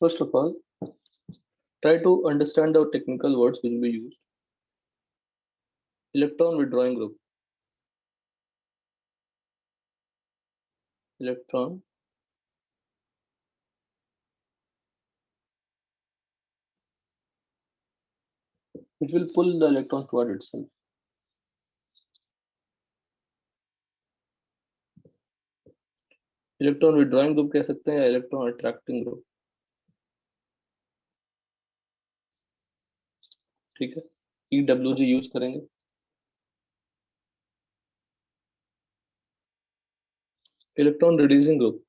First of all, try to understand the technical words which we use. Electron withdrawing group. Electron which will pull the electron toward itself. Electron withdrawing group कह सकते हैं या electron attracting group. ठीक है, EWG use करेंगे। Electron reducing group.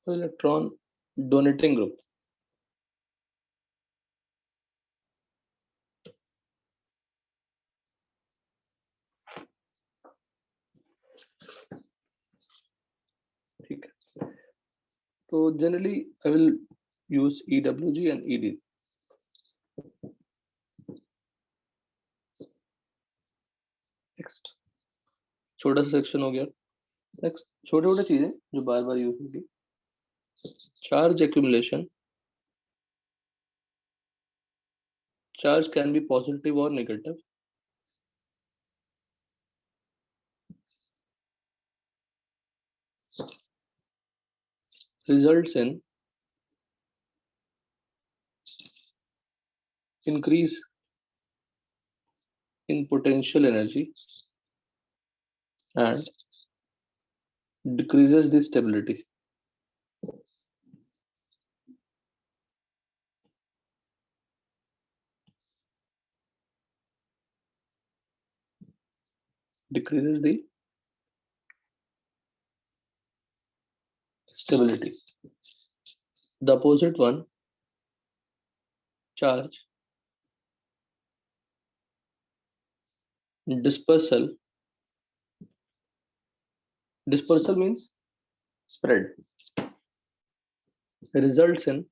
तो electron donating group. ठीक है, तो generally I will use EWG and ED। Next छोटा सा सेक्शन हो गया। नेक्स्ट छोटे छोटे चीजें जो बार बार यूज होगी। Charge accumulation. Charge can be positive और negative. Results in increase in potential energy and decreases the stability. Decreases the stability. The opposite one, charge dispersal. Dispersal means spread. Results in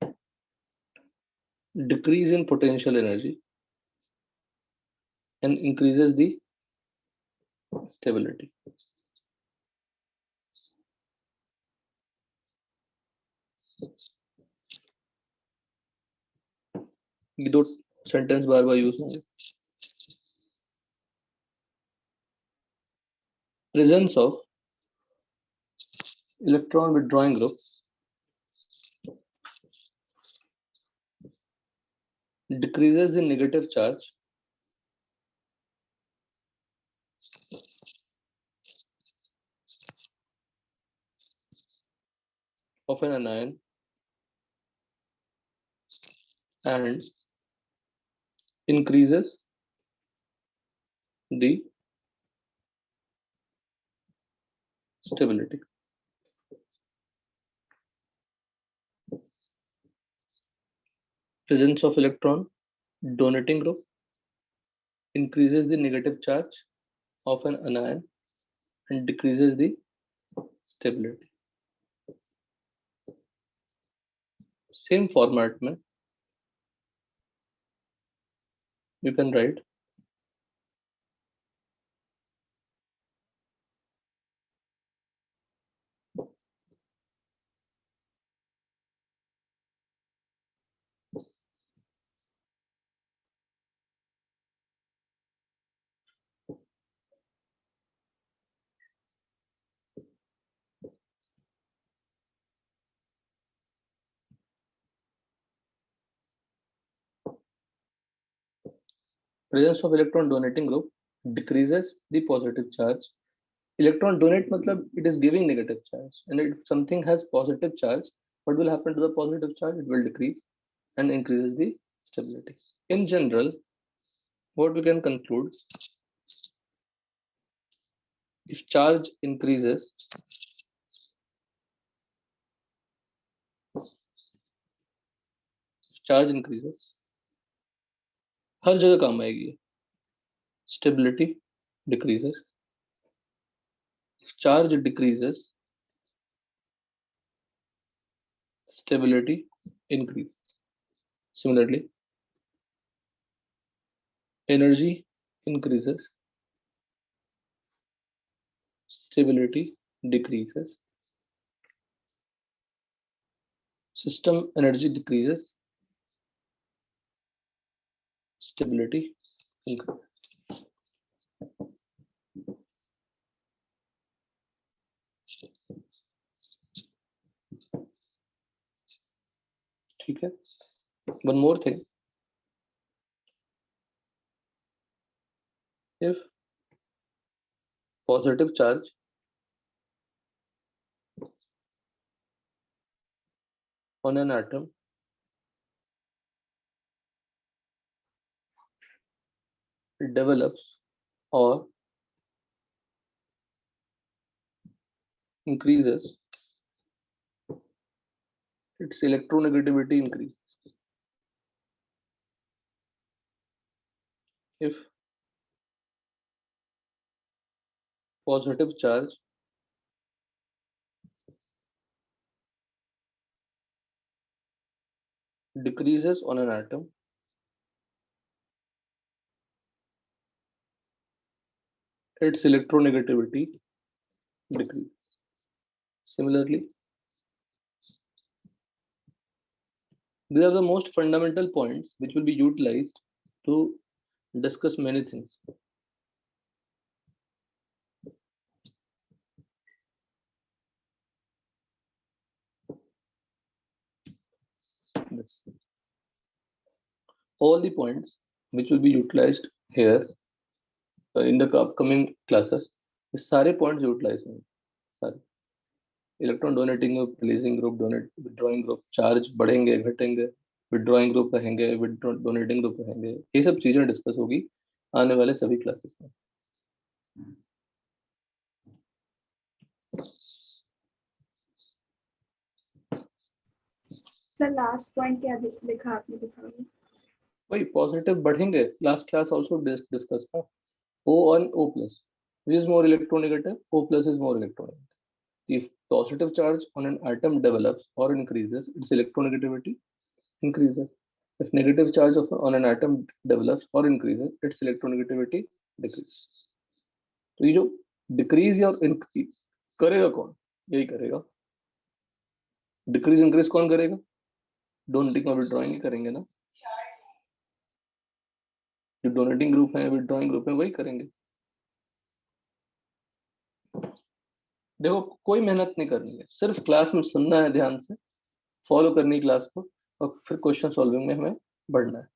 decrease in potential energy and increases the stability. ये दो sentence बार बार use होंगे। Presence of electron withdrawing group decreases the negative charge of an anion and increases the stability. Presence of electron donating group increases the negative charge of an anion and decreases the stability. Same format में you can write presence of electron donating group decreases the positive charge. Electron donate matlab it is giving negative charge, and if something has positive charge, what will happen to the positive charge? It will decrease and increases the stability. In general, what we can conclude, if charge increases, हर जगह काम आएगी। Stability decreases. If charge decreases, stability increase. Similarly, energy increases, stability decreases. System energy decreases, stability increases. ठीक है. One more thing. If positive charge on an atom develops or increases, its electronegativity increases. If positive charge decreases on an atom, its electronegativity decreases. Similarly, these are the most fundamental points which will be utilized to discuss many things. This. All the points which will be utilized here in the upcoming classes, ये सारे points utilize होंगे. सारे electron donating group, releasing group, withdrawing group, charge बढ़ेंगे घटेंगे, withdrawing group रहेंगे, donating group रहेंगे, ये सब चीजें डिस्कस होगी आने वाले सभी क्लासेस में. सर लास्ट पॉइंट क्या लिखा आपने दिखाया? वही पॉजिटिव बढ़ेंगे. लास्ट क्लास आल्सो डिस्कस था. O on O plus, which is more electronegative? O plus is more electronegative. If positive charge on an atom develops or increases, its electronegativity increases. If negative charge on an atom develops or increases, its electronegativity decreases. तो ये जो decrease या increase करेगा कौन? यही करेगा. Decrease increase कौन करेगा? डोनेटिंग और विड्रॉइंग ही करेंगे ना. जो डोनेटिंग ग्रुप है, विड्रॉइंग ग्रुप है, वही करेंगे. देखो, कोई मेहनत नहीं करनी है, सिर्फ क्लास में सुनना है, ध्यान से फॉलो करनी है क्लास को, और फिर क्वेश्चन सॉल्विंग में हमें बढ़ना है.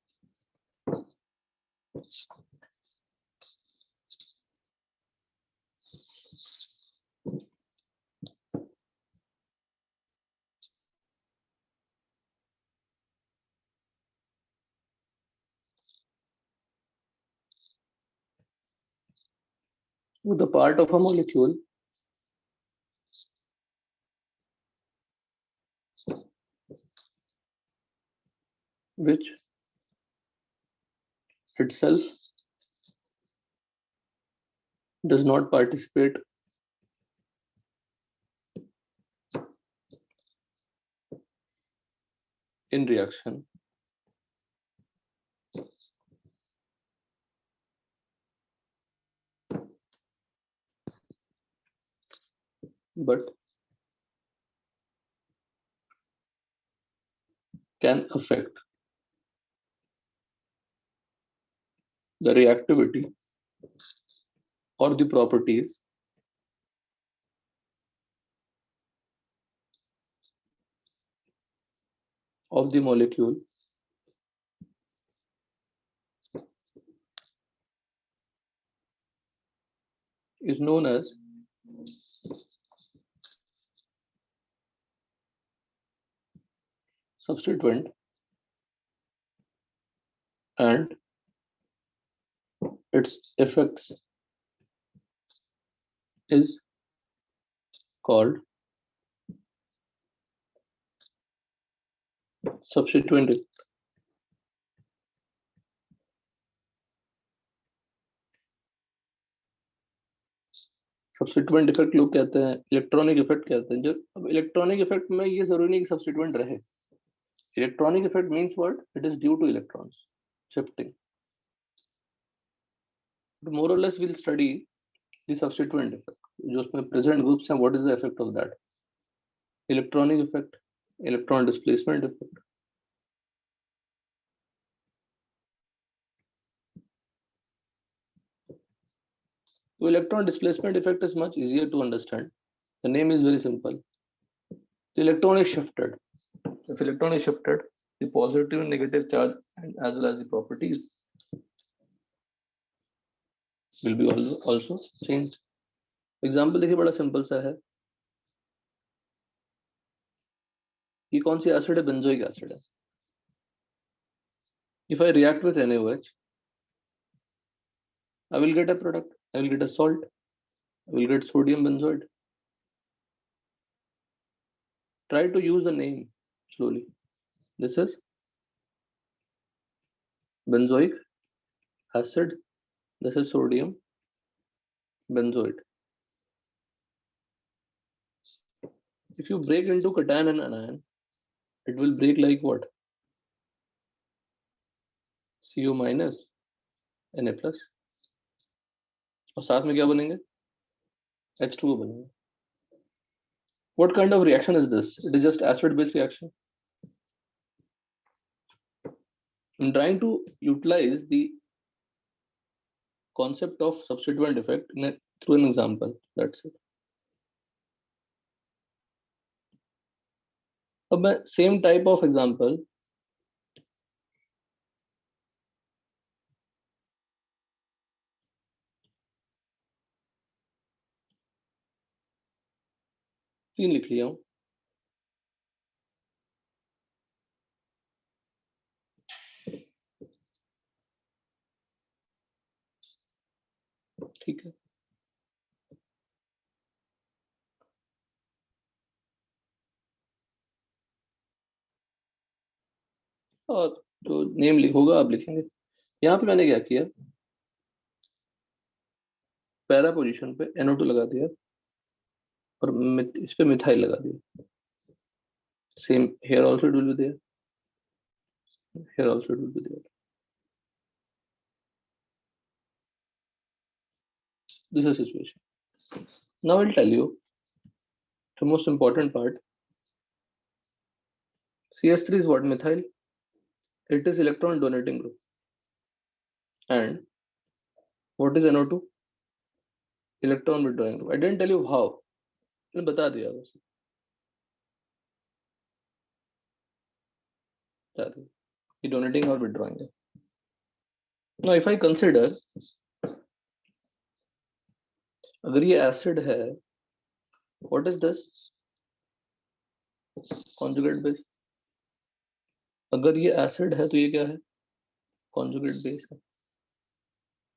With the part of a molecule which itself does not participate in reaction but can affect the reactivity or the properties of the molecule is known as substituent, and its effects is called substituent effect. Substituent effect लोग कहते हैं, electronic effect कहते हैं। जो अब electronic effect में ये जरूरी नहीं कि सब्स्टिट्यूएंट रहे। Electronic effect means what? It is due to electrons shifting. More और less will study the substituent effect, जो उसमें प्रेजेंट ग्रुप्स हैं, what is the effect of that. Electronic effect, electron displacement effect. So electron displacement effect is much easier to understand. The name is very simple. The electron is shifted. If electron is shifted, the positive and negative charge and as well as the properties will be also changed. Example देखिए बड़ा simple सा है। ये कौन सी acid है? Benzoic acid है। If I react with NaOH, I will get a product. I will get a salt. I will get sodium benzoate. Try to use the name slowly. This is benzoic acid. This is sodium benzoate. If you break into cation and anion, it will break like what? CO minus Na plus, और साथ में क्या बनेंगे? H2O बनेंगे. What kind of reaction is this? It is just acid base reaction. I'm trying to utilize the concept of substituent effect through an example. That's it. अब मैं same type of example तीन लिख लिया हूं। ठीक है, और तो नेम लिखोगा, आप लिखेंगे। यहाँ पे मैंने क्या किया, पैरा पोजीशन पे NO2 लगा दिया और इस पे मिथाइल लगा दिया। Same here also it will be there, here also it will be there. This is the situation. Now I'll tell you the most important part. CS3 is what? Methyl. It is electron donating group. And what is NO2? Electron withdrawing group. I didn't tell you how. मैंने बता दिया बस, बता दिया कि donating और withdrawing है। Now if I consider, अगर ये acid है, what is this? Conjugate base. अगर ये acid है तो ये क्या है? Conjugate base है।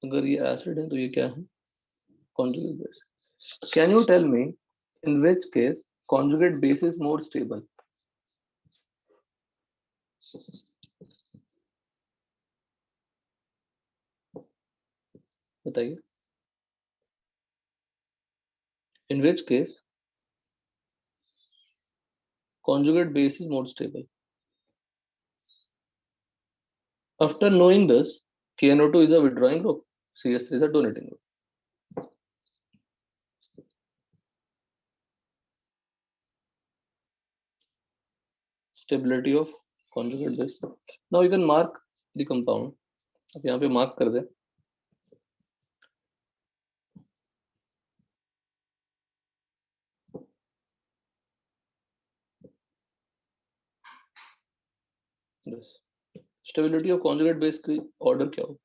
अगर ये acid है तो ये क्या है? Conjugate base. Can you tell me in which case conjugate base is more stable? बताइए। In which case conjugate base is more stable? After knowing this, KNO2 is a withdrawing group, CS3 is a donating group. Stability of conjugate base. Now you can mark the compound. अब यहाँ पे mark कर दे। This stability of conjugate base की order क्या हो?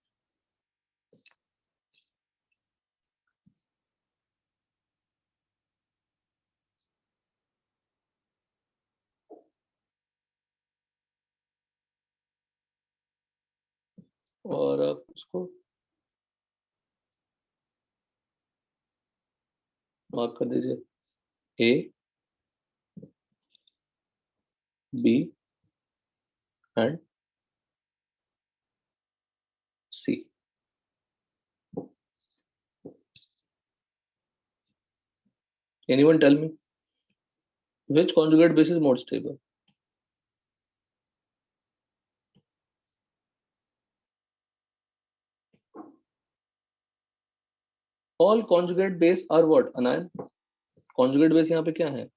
और आप उसको मार्क कर दीजिए, A, B and C. Anyone tell me which conjugate base is more stable? All conjugate base are what? Anion. Conjugate base यहाँ पे क्या है?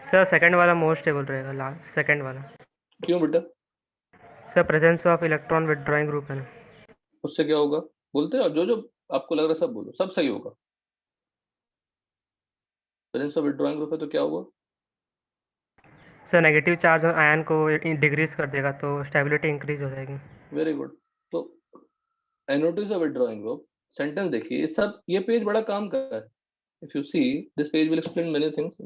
सर सेकंड वाला मोस्ट स्टेबल रहेगा, लास्ट सेकंड वाला। क्यों बेटा? Sir presence of electron withdrawing group है ना। उससे क्या होगा? बोलते हो जो जो आपको लग रहा है सब बोलो, सब सही होगा। प्रेजेंस ऑफ विथड्रॉइंग ग्रुप है तो क्या होगा? सर नेगेटिव चार्ज आयन को डिक्रीज कर देगा तो स्टेबिलिटी इंक्रीज हो जाएगी। Very good. तो एनोटिस ऑफ विथड्रॉइंग ग्रुप सेंटेंस देखिए, ये सब, ये पेज बड़ा काम कर रहा है। If you see this page will explain many things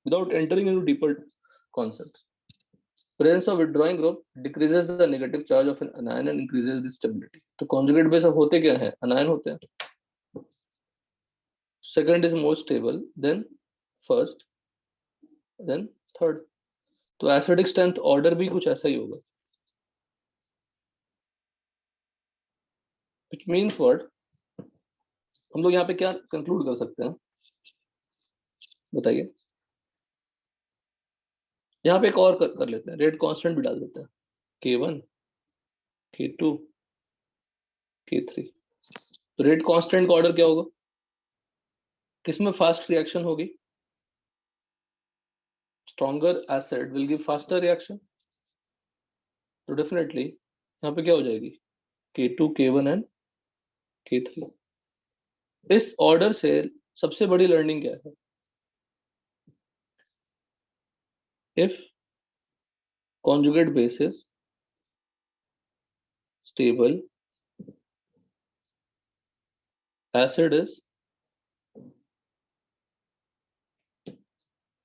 without entering into deeper concepts. Presence of withdrawing group decreases the negative charge of an anion and increases the stability. तो conjugate base अब होते क्या है? Anion होते हैं। Second is more stable, then first, then third. तो acidic strength order भी कुछ ऐसा ही होगा। Which means what? हम लोग यहाँ पे क्या conclude कर सकते हैं? बताइए। यहाँ पे एक और कर लेते हैं, रेट कांस्टेंट भी डाल देते हैं, K1, K2, K3। तो रेट कांस्टेंट का ऑर्डर क्या होगा? किसमें फास्ट रिएक्शन होगी? Stronger acid will give faster reaction, तो डेफिनेटली यहाँ पे क्या हो जाएगी? K2, K1 and K3। इस ऑर्डर से सबसे बड़ी लर्निंग क्या है? If conjugate base is stable, acid is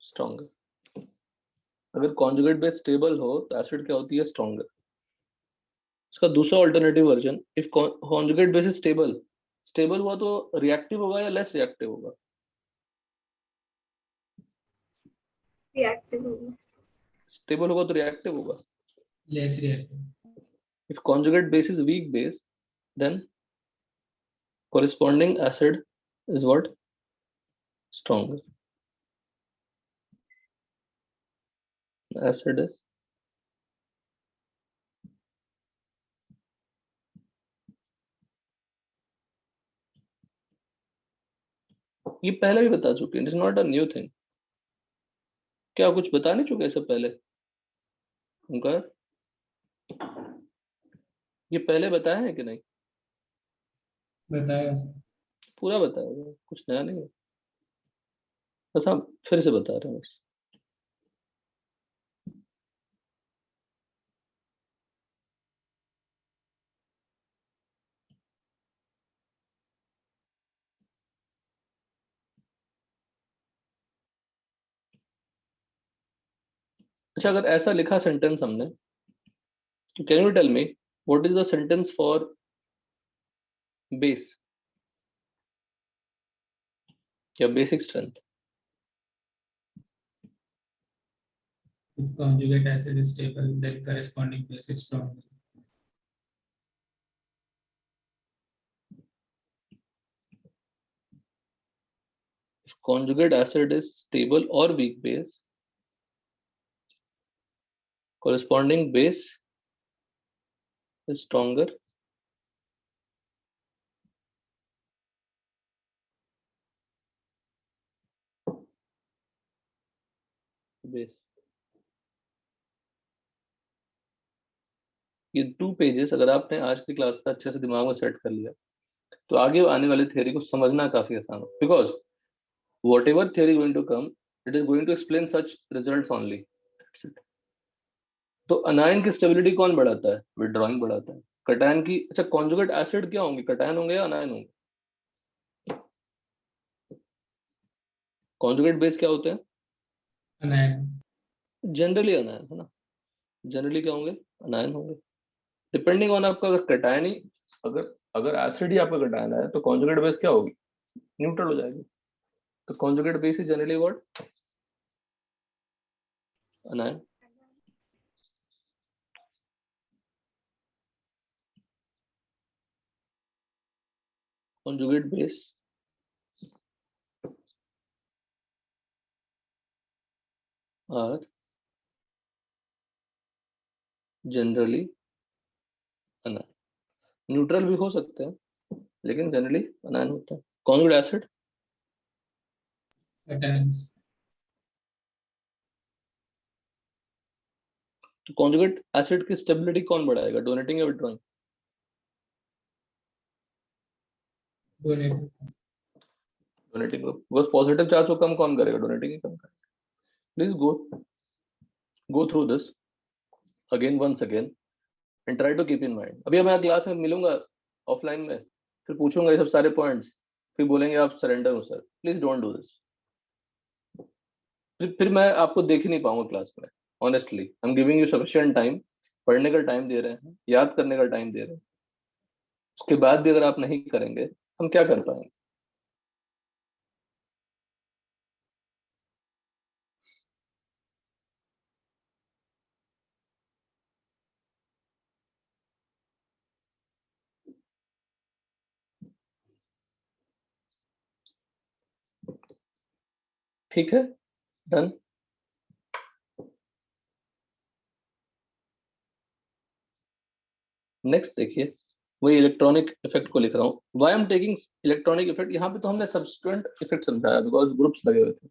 stronger. अगर conjugate base stable हो तो acid क्या होती है? Stronger. इसका दूसरा alternative version, if conjugate base is stable हुआ तो रिएक्टिव होगा या लेस रिएक्टिव होगा? रिएक्टिव होगा। स्टेबल होगा तो रिएक्टिव होगा? Less reactive. If conjugate base is weak base, then corresponding acid is what? Stronger. Acid is ये पहले भी बता चुके हैं, it is not a new thing. क्या कुछ बता नहीं चुके इससे पहले? उनका ये पहले बताया है कि नहीं? बताया सर। पूरा बताया होगा, कुछ नया नहीं है, बस हम फिर से बता रहे हैं बस। अच्छा, अगर ऐसा लिखा सेंटेंस हमने, तो can you tell me what is the sentence for base या basic strength? If conjugate acid is stable, then corresponding base is stronger. If conjugate acid is stable or weak base, corresponding base is stronger base. ये 2 pages अगर आपने आज की class का अच्छे से दिमाग में सेट कर लिया तो आगे आने वाली थ्योरी को समझना काफी आसान हो, because whatever theory going to come, it is going to explain such results only. That's it. तो अनायन की स्टेबिलिटी कौन बढ़ाता है? विथड्रॉइंग बढ़ाता है। कटायन की, अच्छा कॉन्जुगेट एसिड क्या होंगे? कटायन होंगे या अनायन होंगे? कॉन्जुगेट बेस क्या होते हैं? Anion. जनरली अनायन है ना, जनरली क्या होंगे? अनायन होंगे। डिपेंडिंग ऑन आपका, अगर कटायन ही, अगर अगर एसिड ही आपका कटायन है तो कॉन्जुगेट बेस क्या होगी? न्यूट्रल हो जाएगी। तो conjugate base is generally what? अनायन। conjugate base are generally anion. Neutral भी हो सकते हैं लेकिन जनरली अनायन होता है. Conjugate acid cations, तो conjugate acid की स्टेबिलिटी कौन बढ़ाएगा, डोनेटिंग या विड्रॉइंग? donating, डोनेटिंग ग्रुप, बस पॉजिटिव चार्ज को कम कौन करेगा, डोनेटिंग ही कम करेगा. Please go through this again once again and try to keep in mind. अभी मैं क्लास में मिलूंगा ऑफलाइन में, फिर पूछूंगा ये सब सारे पॉइंट्स, फिर बोलेंगे आप सरेंडर हो sir. Please don't do this. फिर मैं आपको देख ही नहीं पाऊंगा क्लास में. Honestly I am giving you sufficient time. पढ़ने का टाइम दे रहे हैं, याद करने का टाइम दे रहे हैं. उसके बाद भी अगर आप नहीं करेंगे हम क्या कर पाएंगे. ठीक है, डन. नेक्स्ट देखिए, वही इलेक्ट्रॉनिक इफेक्ट को लिख रहा हूँ. Why I am taking electronic effect, यहाँ पे तो हमने सब्सिक्वेंट इफेक्ट समझाया बिकॉज ग्रुप्स लगे हुए थे.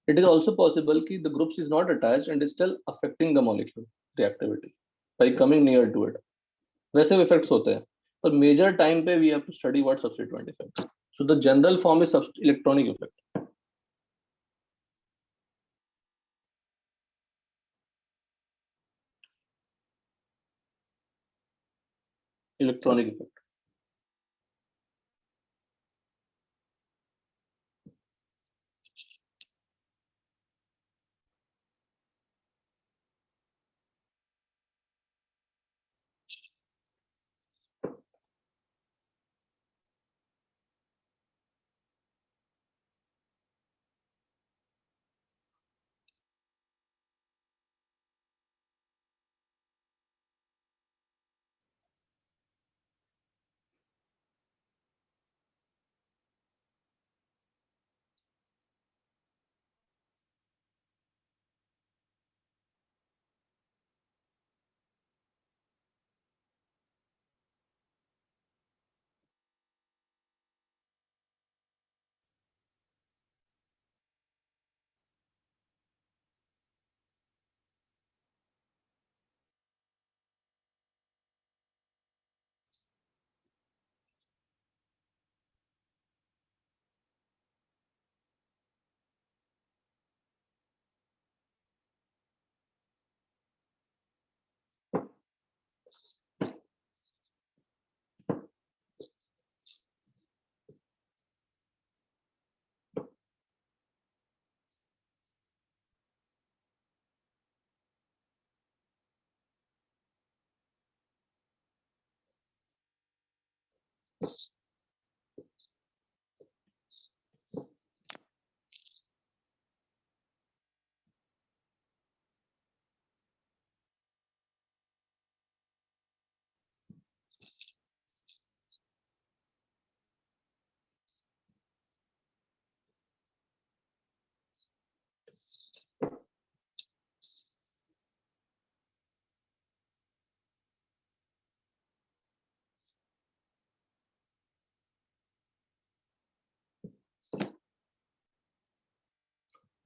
इट इज ऑल्सो पॉसिबल कि the groups is not attached and is still affecting the molecule reactivity by coming near to it. वैसे इफेक्ट्स होते हैं, पर मेजर टाइम पे we have to study what substituent effect. So the general form is electronic effect. Electronic effect.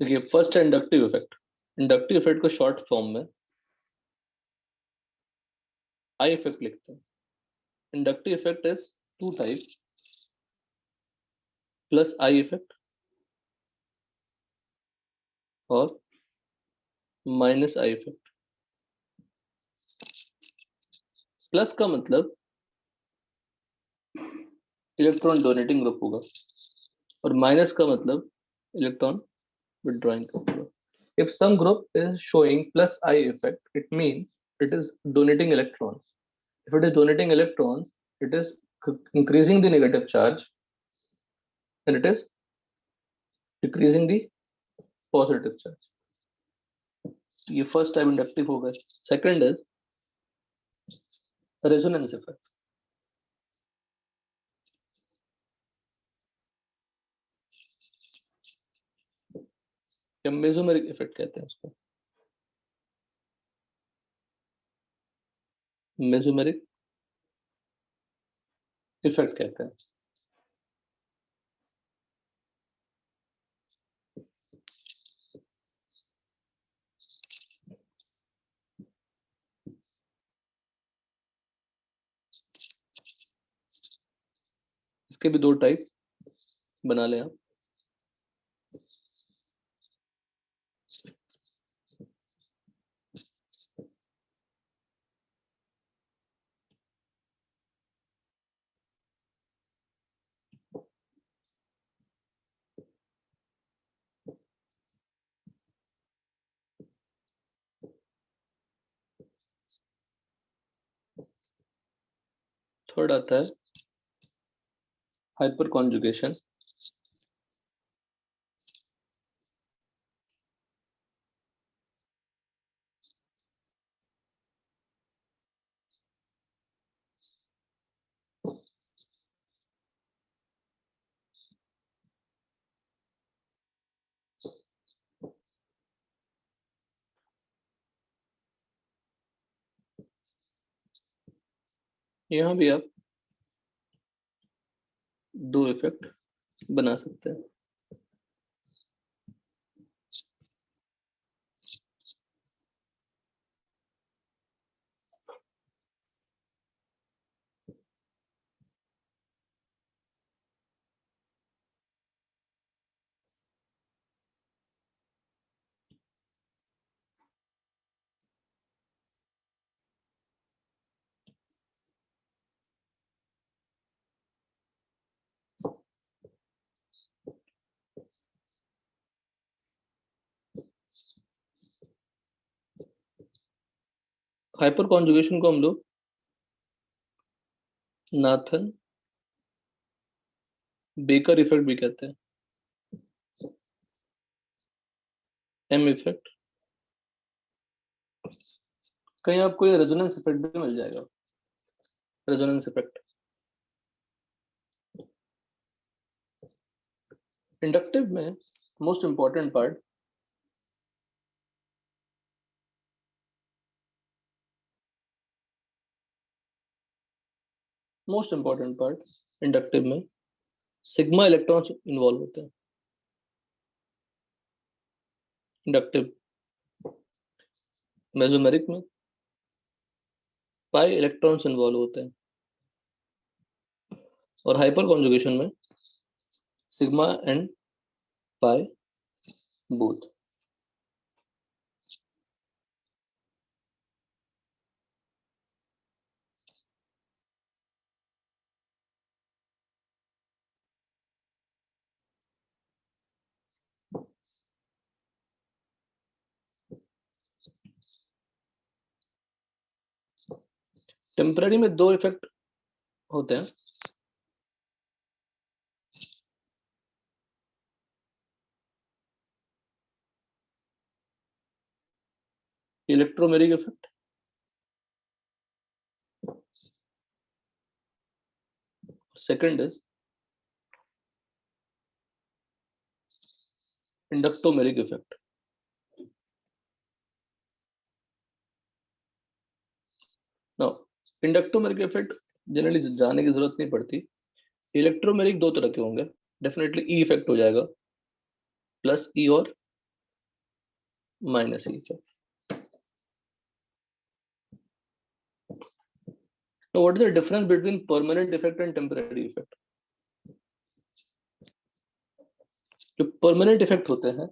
देखिए first है inductive effect. Inductive effect को short form में I effect लिखते हैं. Inductive effect is two type, plus I effect और minus I effect. Plus का मतलब electron donating group होगा और माइनस का मतलब electron withdrawing group. If some group is showing plus I effect, it means it is donating electrons. If it is donating electrons, it is increasing the negative charge and it is decreasing the positive charge. ये first type inductive होगा. Second is resonance effect. या mesomeric effect कहते हैं उसको, mesomeric effect कहते हैं। इसके भी दो टाइप बना लें आप। थर्ड आता है हाइपर कॉन्जुगेशन। यहाँ भी आप दो इफेक्ट बना सकते हैं। हाइपर कॉन्जुगेशन को हम लोग नाथन बेकर इफेक्ट भी कहते हैं, एम इफेक्ट। कहीं आपको ये रेजोनेंस इफेक्ट भी मिल जाएगा, रेजोनेंस इफेक्ट। इंडक्टिव में मोस्ट इंपॉर्टेंट पार्ट इंडक्टिव में सिग्मा इलेक्ट्रॉन्स इन्वॉल्व होते हैं। इंडक्टिव मेसोमेरिक में पाई इलेक्ट्रॉन्स इन्वॉल्व होते हैं, और हाइपर कॉन्जुगेशन में sigma and pi both. Temporary में दो इफेक्ट होते हैं, electromeric effect second is inductomeric effect. Now inductomeric effect generally जानने की जरूरत नहीं पड़ती। इलेक्ट्रोमेरिक दो तरह के होंगे, डेफिनेटली ई इफेक्ट हो जाएगा, प्लस ई और minus E effect. Now, what is the difference between permanent effect and temporary effect? जो परमानेंट इफेक्ट होते हैं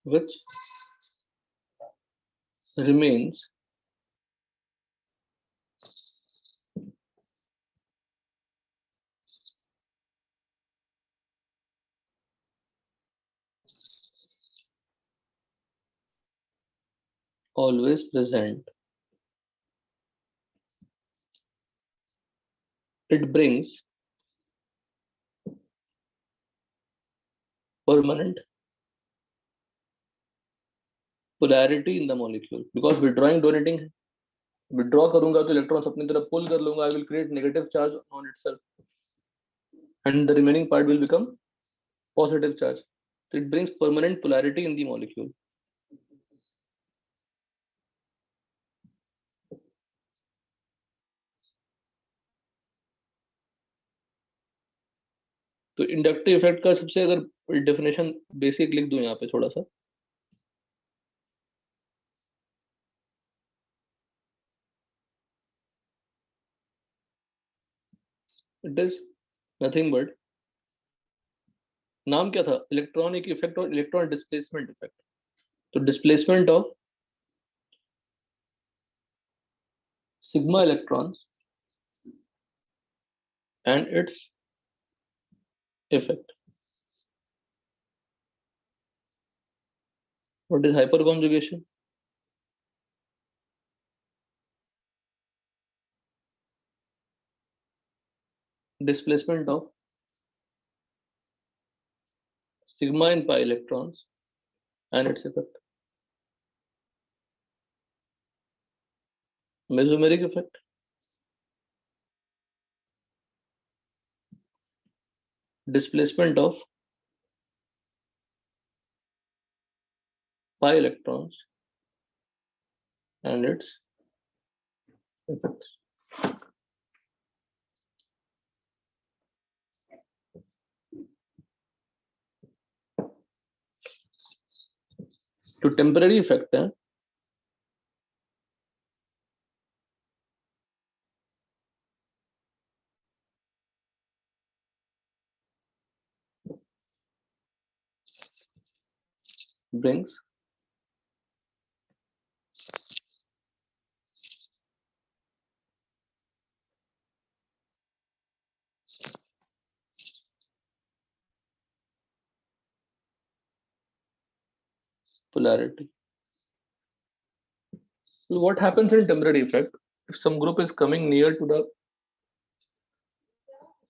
which remains always present it brings permanent polarity in the molecule, because donating withdraw करूंगा तो electrons अपनी तरफ pull कर लूंगा, I will create negative charge on itself and the remaining part will become positive charge. So it brings permanent polarity in the molecule. तो inductive effect का सबसे अगर डेफिनेशन बेसिक लिख दूं यहाँ पे थोड़ा सा, इट इज नथिंग बट, नाम क्या था, इलेक्ट्रॉनिक इफेक्ट और इलेक्ट्रॉन डिस्प्लेसमेंट इफेक्ट. तो displacement of sigma electrons and its effect. What is hyperconjugation? Displacement of sigma and pi electrons and its effect. Mesomeric effect. Displacement of pi electrons and its effects. तो temporary effect है, brings polarity. So what happens in temporary effect? If some group is coming near to the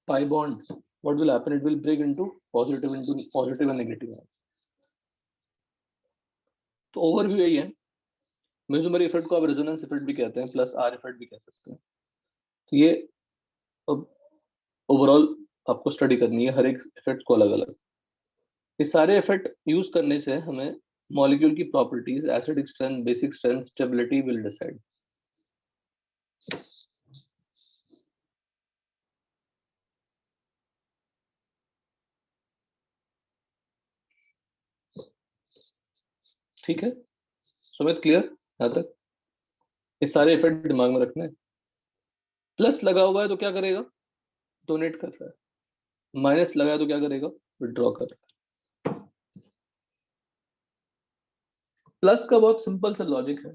pi bonds, what will happen? It will break into positive and negative. तो overview यही है. Mesomeric effect को आप resonance effect भी कहते हैं, plus are effect भी कह सकते हैं. तो ये अब ओवरऑल आपको स्टडी करनी है हर एक इफेक्ट को अलग अलग. ये सारे इफेक्ट यूज करने से हमें मॉलिक्यूल की properties, acidic strength, basic strength, stability will decide. ठीक है, सुमित क्लियर यहाँ तक? ये सारे इफेक्ट दिमाग में रखना है. प्लस लगा हुआ है तो क्या करेगा? डोनेट कर रहा है. माइनस लगा है तो क्या करेगा? विड्रॉ कर रहा है. प्लस का बहुत सिंपल सा लॉजिक है.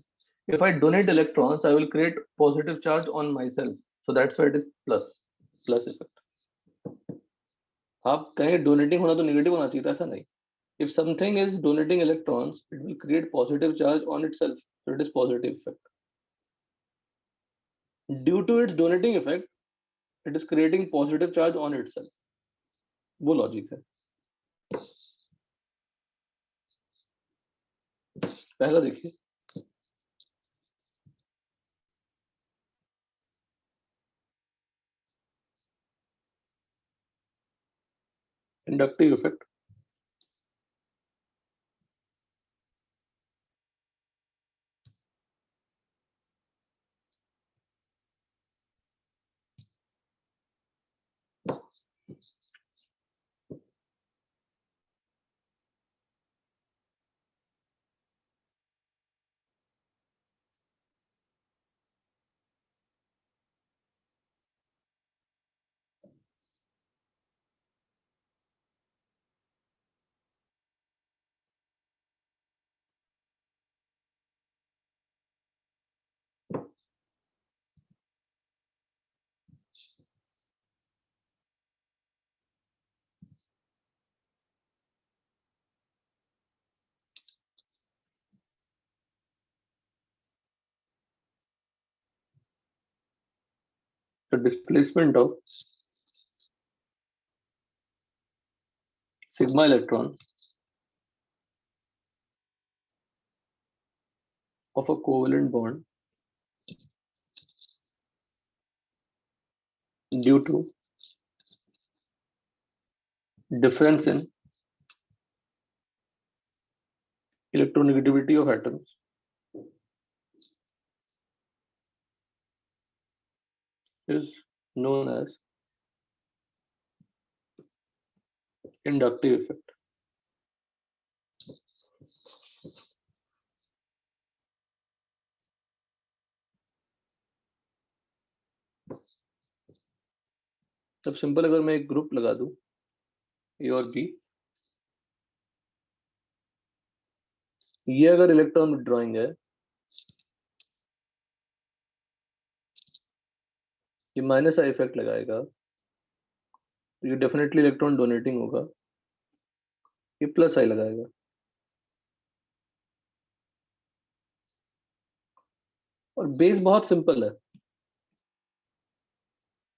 If I donate electrons I will create positive charge on my self, so that's why it is plus effect. आप कहेंगे डोनेटिंग होना तो नेगेटिव होना चाहिए था, ऐसा नहीं. If something is donating electrons, it will create positive charge on itself, so it is positive effect. Due to its donating effect, it is creating positive charge on itself. वो logic है. पहला देखिए, inductive effect. the displacement of sigma electron of a covalent bond due to difference in electronegativity of atoms is known as inductive effect. तब simple अगर मैं एक group लगा दूं ए और बी, ये अगर इलेक्ट्रॉन विथड्रॉइंग है, ये माइनस आई इफेक्ट लगाएगा, तो ये डेफिनेटली इलेक्ट्रॉन डोनेटिंग होगा, ये प्लस आई लगाएगा। और बेस बहुत सिंपल है,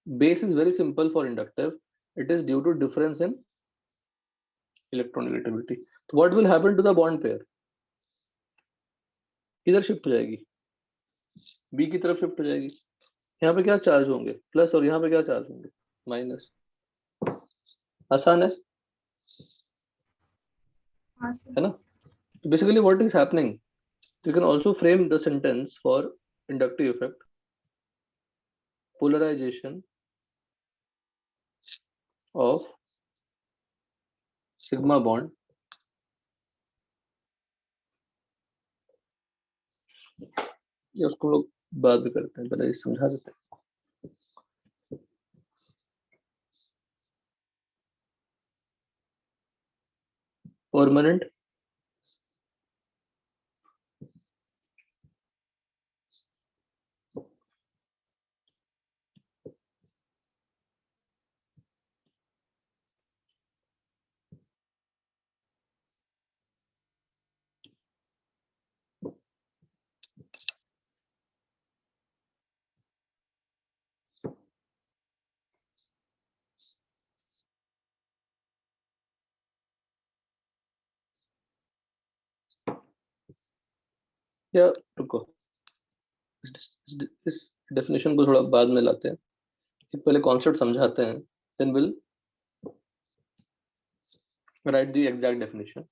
base is very simple for inductive. It is due to difference in electronegativity. So what will happen to the bond pair? किधर शिफ्ट हो जाएगी? बी की तरफ शिफ्ट हो जाएगी। यहाँ पे क्या चार्ज होंगे? प्लस, और यहाँ पे क्या चार्ज होंगे? माइनस। आसान है ना? तो basically what is happening? You can also frame the sentence for inductive effect. Polarization of sigma bond ये उसको हम लोग बाद में करते हैं, पहले ये समझा देते हैं। परमानेंट या रुको, इस डेफिनेशन को थोड़ा बाद में लाते हैं, पहले कॉन्सेप्ट समझाते हैं, then will write the exact definition.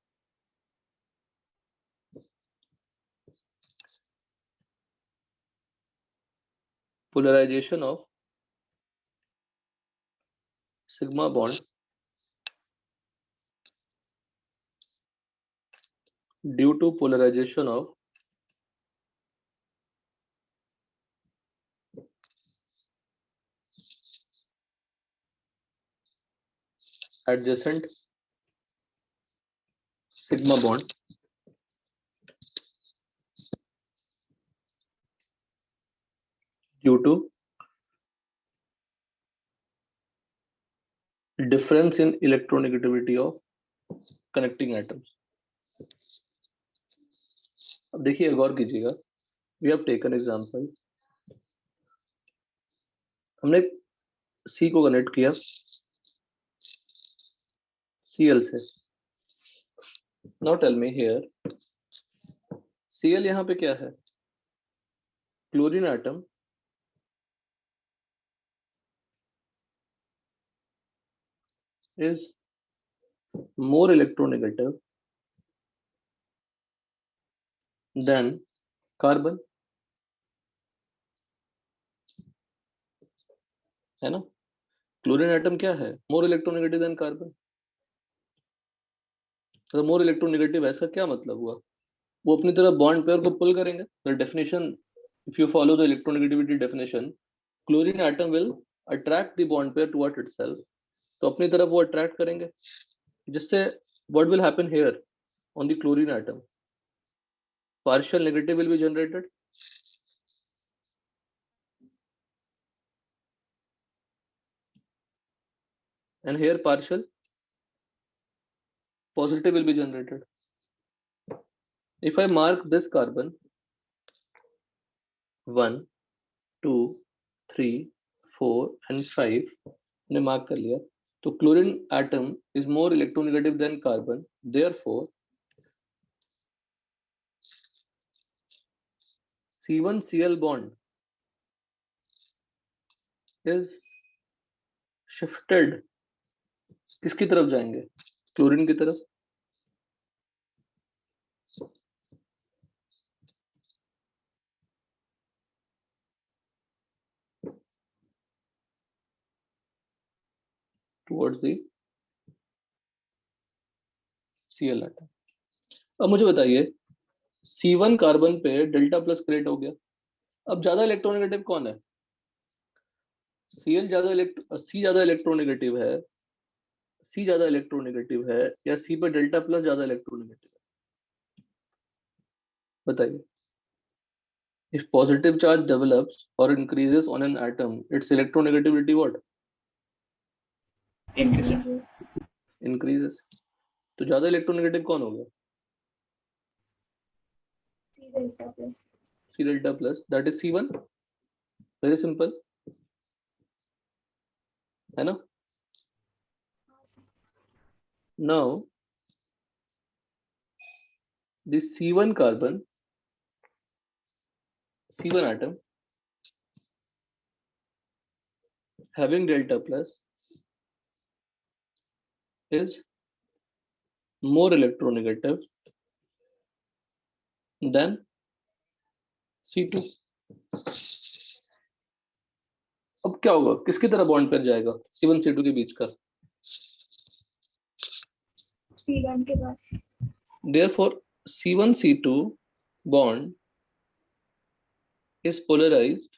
Polarization of sigma bond due to polarization of adjacent sigma bond due to difference in electronegativity of connecting atoms। अब देखिए गौर कीजिएगा, we have taken example, हमने C को connect किया Cl से। Now tell me here, Cl यहाँ पे क्या है? Chlorine atom is more electronegative than carbon, है ना? क्लोरीन एटम क्या है? More electronegative than carbon. तो मोर इलेक्ट्रोनेगेटिव ऐसा क्या मतलब हुआ? वो अपनी तरफ बॉन्ड पेयर को पुल करेंगे। The definition, if you follow the electronegativity definition, chlorine atom will attract the bond pair toward itself. तो अपनी तरफ वो अट्रैक्ट करेंगे, जिससे what will happen here on the chlorine atom? Partial negative will be generated, and here partial positive will be generated. If I mark this carbon 1, 2, 3, 4 and 5 ने mark कर लिया, तो chlorine atom is more electronegative than carbon, therefore C1Cl bond is shifted, किसकी तरफ जाएंगे? Chlorine की तरफ। towards the Cl atom। अब मुझे बताइए C1 कार्बन पे डेल्टा प्लस क्रिएट हो गया, अब ज्यादा इलेक्ट्रोनेगेटिव कौन है? Cl ज्यादा C ज्यादा इलेक्ट्रोनेगेटिव है, C ज्यादा इलेक्ट्रोनेगेटिव है या C पे डेल्टा प्लस ज्यादा इलेक्ट्रोनेगेटिव है? बताइए। If positive charge develops or increases on an atom, its electronegativity what? Increases. Increases। तो ज्यादा इलेक्ट्रोनेगेटिव कौन हो गया? C delta plus. C delta plus, that is C1। Very simple, है ना? Now the C1 carbon, C1 atom having delta plus is more electronegative than C2। अब क्या होगा, किसकी तरह बॉन्ड पर जाएगा C1 C2 के बीच का? C1 के पास। Therefore C1 C2 bond is polarized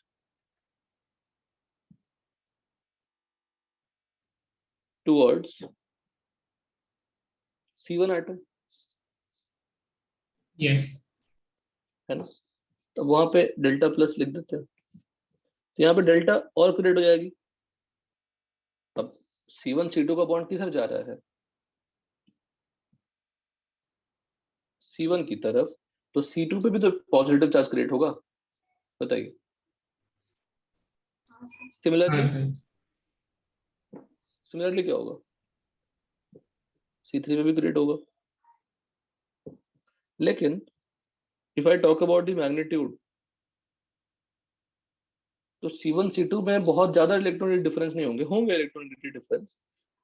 towards C1 atom, Yes. है ना? तो वहां पे डेल्टा प्लस लिख देते हैं, तो यहाँ पे डेल्टा और क्रिएट हो जाएगी। अब C1 C2 का बॉन्ड किधर जा रहा है? C1 की तरफ, तो C2 पे भी तो पॉजिटिव चार्ज क्रिएट होगा, बताइए। हाँ सर। सिमिलरली हाँ सर। सिमिलरली क्या होगा? C3 पे भी क्रिएट होगा। लेकिन if I talk about the magnitude, तो C1 C2 में बहुत ज्यादा इलेक्ट्रॉनिक डिफरेंस नहीं होंगे, होंगे इलेक्ट्रॉनिक डिफरेंस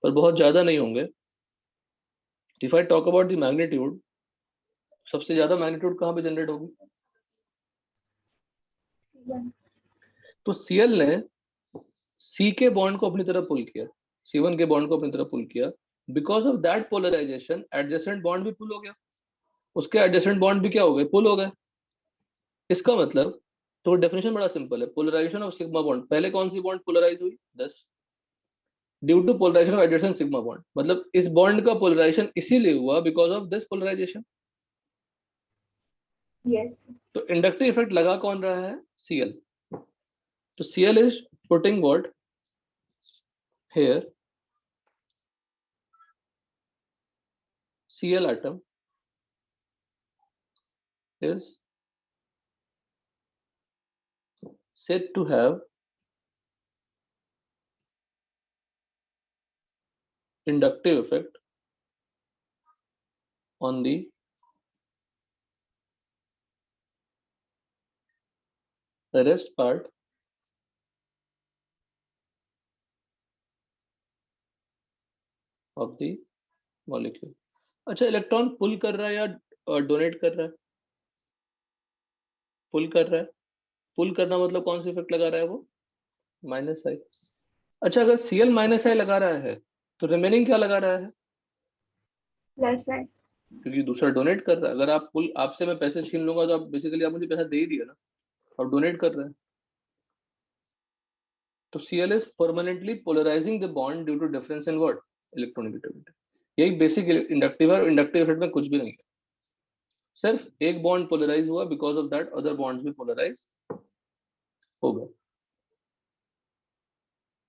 पर बहुत ज्यादा नहीं होंगे। If I talk about the magnitude, सबसे ज्यादा मैग्नीट्यूड कहाँ पे जनरेट होगी? C1। तो Cl ने C के बॉन्ड को अपनी तरफ पुल किया, C1 के बॉन्ड को अपनी तरफ पुल किया, because of that polarization adjacent bond भी पुल हो गया, उसके एडजेसेंट बॉन्ड भी क्या हो गए? पुल हो गए। इसका मतलब, तो डेफिनेशन बड़ा सिंपल है, पोलराइजेशन ऑफ सिग्मा बॉन्ड, पहले कौन सी बॉन्ड पोलराइज हुई? 10, due to polarization of adjacent sigma bond, मतलब इस बॉन्ड का पोलराइजेशन इसीलिए हुआ because of this polarization. Yes. तो इंडक्टिव इफेक्ट लगा कौन रहा है? Cl। तो Cl is putting what here? Cl atom is said to have inductive effect on the rest part of the molecule। अच्छा, इलेक्ट्रॉन पुल कर रहा है या डोनेट कर रहा है? पुल कर रहा है। पुल करना मतलब कौन सा इफेक्ट लगा रहा है वो? माइनस आई। अच्छा, अगर Cl माइनस आई लगा रहा है तो रिमेनिंग क्या लगा रहा है? Plus I। क्योंकि दूसरा डोनेट कर रहा है। अगर आप पुल, आपसे मैं पैसे छीन लूंगा तो आप बेसिकली आप मुझे पैसा दे ही दिया ना, आप डोनेट कर रहे हैं। तो Cl is permanently polarizing the bond due to difference in what? Electronegativity। यही बेसिक इंडक्टिव है, और इंडक्टिव इफेक्ट में कुछ भी नहीं है, सिर्फ एक बॉन्ड पोलराइज हुआ, because of that other bonds भी पोलराइज हो गए।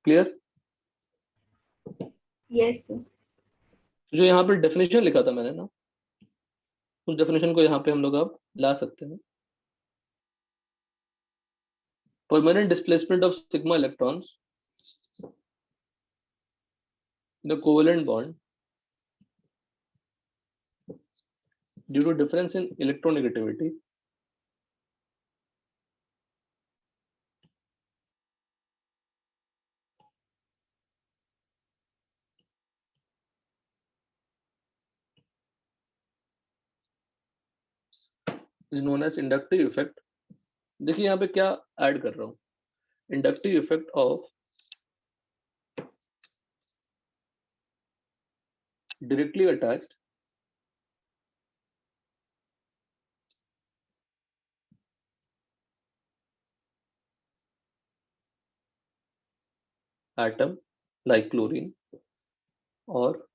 क्लियर? Yes sir। जो यहाँ पे डेफिनेशन लिखा था मैंने ना, उस डेफिनेशन को यहाँ पे हम लोग अब ला सकते हैं। Permanent displacement of sigma electrons the covalent bond due to difference in electronegativity is known as inductive effect. देखिए यहाँ पे क्या ऐड कर रहा हूँ, inductive effect of directly attached atom like chlorine और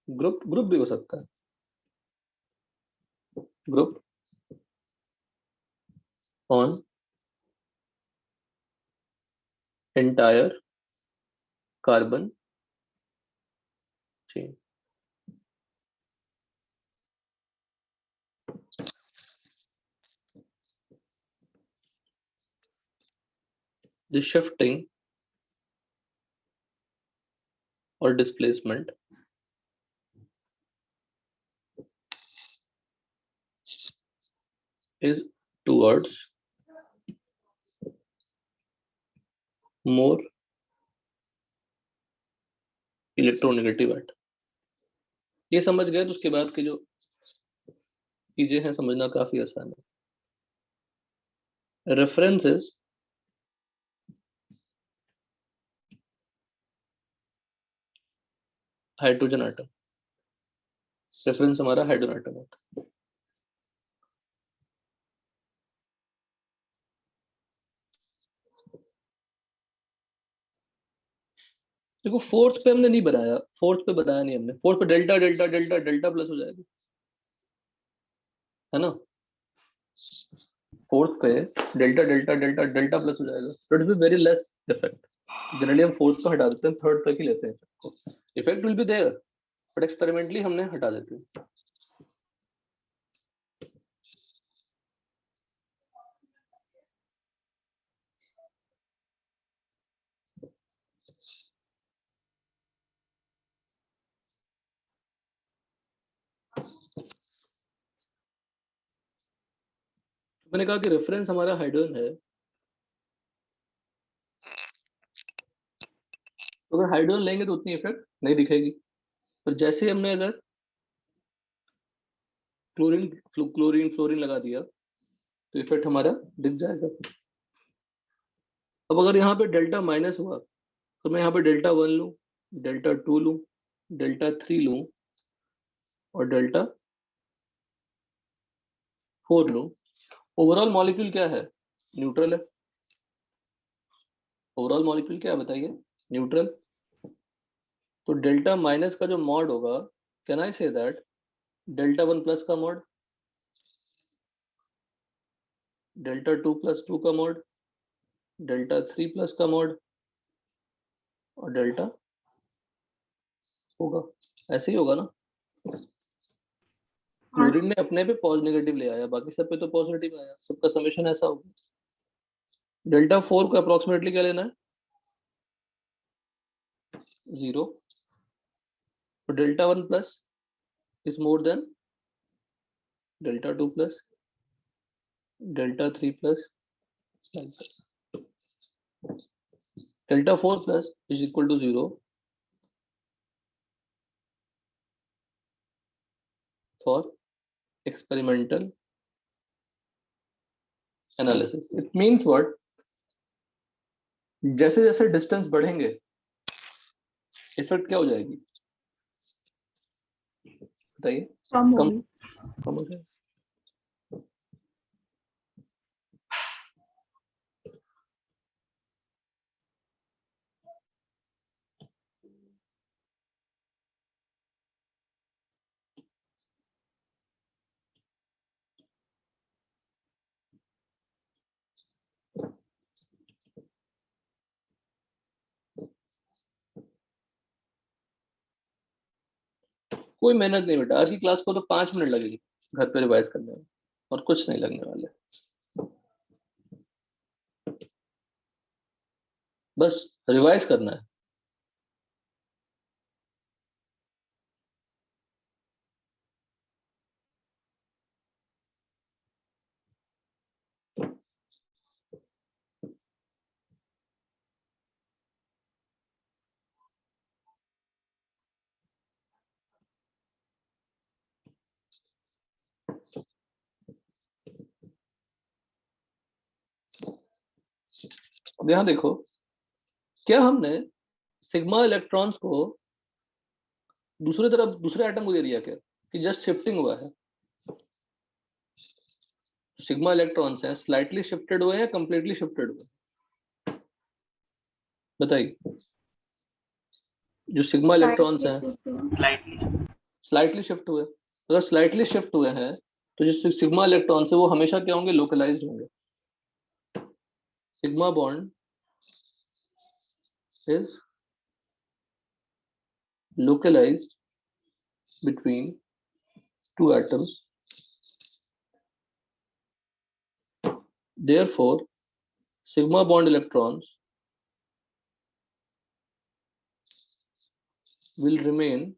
ग्रुप भी हो सकता है, group on entire carbon chain. The shifting or displacement is towards more electronegative atom. ये समझ गए तो उसके बाद की जो चीजें हैं समझना काफी आसान है. रेफरेंसेस हाइड्रोजन आटम, रेफरेंस हमारा हाइड्रोजन आटम होता है. देखो फोर्थ पे हमने नहीं बनाया, फोर्थ पे बनाया नहीं हमने, फोर्थ पे delta delta delta delta plus हो जाएगा, है ना. फोर्थ पे delta delta delta delta plus हो जाएगा, तो it will be very less effect. Generally हम फोर्थ को हटा देते हैं, थर्ड तक ही लेते हैं. Effect will be there but experimentally हमने हटा देते हैं. मैंने कहा कि रेफरेंस हमारा हाइड्रोजन है, तो अगर हाइड्रोजन लेंगे तो उतनी इफेक्ट नहीं दिखेगी. पर जैसे ही हमने अगर क्लोरीन क्लोरीन फ्लोरीन लगा दिया तो इफेक्ट हमारा दिख जाएगा. अब अगर यहाँ पे डेल्टा माइनस हुआ तो मैं यहाँ पे डेल्टा 1 लूँ, डेल्टा 2 लूँ, डेल्टा 3 लूँ और डेल्टा 4 लूँ. ओवरऑल मॉलिक्यूल क्या है, न्यूट्रल है. ओवरऑल मॉलिक्यूल क्या है बताइए, न्यूट्रल. तो डेल्टा माइनस का जो मॉड होगा, can I say that delta 1 plus का मॉड, डेल्टा 2 प्लस 2 का मॉड, डेल्टा 3 प्लस का मॉड और डेल्टा होगा. ऐसे ही होगा ना. हाँ क्लोरीन ने अपने पे पॉजिटिव नेगेटिव ले आया, बाकी सब पे तो पॉजिटिव आया, सबका समेशन ऐसा होगा. डेल्टा 4 को अप्रोक्सीमेटली क्या लेना है, 0. तो delta 1 plus is more than delta 2 plus, delta 3 plus, delta 4 plus is equal to 0 for experimental analysis. It means what? जैसे जैसे डिस्टेंस बढ़ेंगे इफेक्ट क्या हो जाएगी बताइए, कम कम होगी. कम हो जाएगी. कोई मेहनत नहीं बेटा, आज की क्लास को तो 5 मिनट लगेगी घर पे रिवाइज करने में और कुछ नहीं लगने वाले. बस रिवाइज करना है. अब यहाँ देखो, क्या हमने सिग्मा इलेक्ट्रॉन्स को दूसरी तरफ दूसरे एटम को दे दिया क्या, कि जस्ट शिफ्टिंग हुआ है? सिग्मा इलेक्ट्रॉन्स हैं स्लाइटली शिफ्टेड हुए हैं, कंप्लीटली शिफ्टेड हुए? बताइए। जो सिग्मा इलेक्ट्रॉन्स हैं स्लाइटली शिफ्ट हुए। अगर स्लाइटली शिफ्ट हुए हैं तो जो सिग्मा इलेक्ट्रॉन्स है वो हमेशा क्या होंगे, लोकलाइज्ड होंगे। Sigma bond is localized between two atoms. Therefore, sigma bond electrons will remain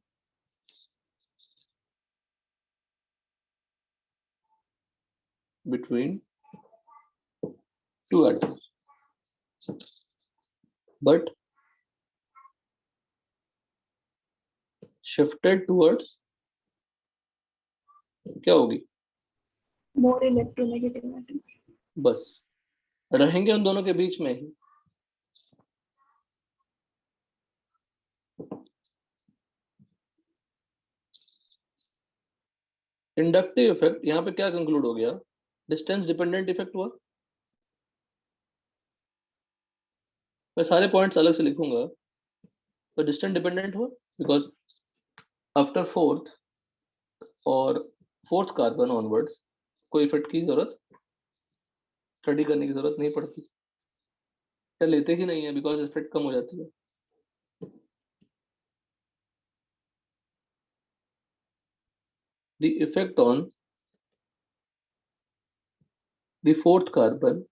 between two atoms. But shifted towards क्या होगी? more electronegative atom. बस रहेंगे उन दोनों के बीच में ही। इंडक्टिव इफेक्ट यहाँ पे क्या कंक्लूड हो गया? डिस्टेंस डिपेंडेंट इफेक्ट हुआ। मैं सारे पॉइंट्स अलग से लिखूंगा, तो डिस्टेंस डिपेंडेंट हुआ बिकॉज आफ्टर फोर्थ और फोर्थ कार्बन ऑनवर्ड्स कोई इफेक्ट की जरूरत, स्टडी करने की जरूरत नहीं पड़ती, या लेते ही नहीं है बिकॉज इफेक्ट कम हो जाती है। The effect on the fourth carbon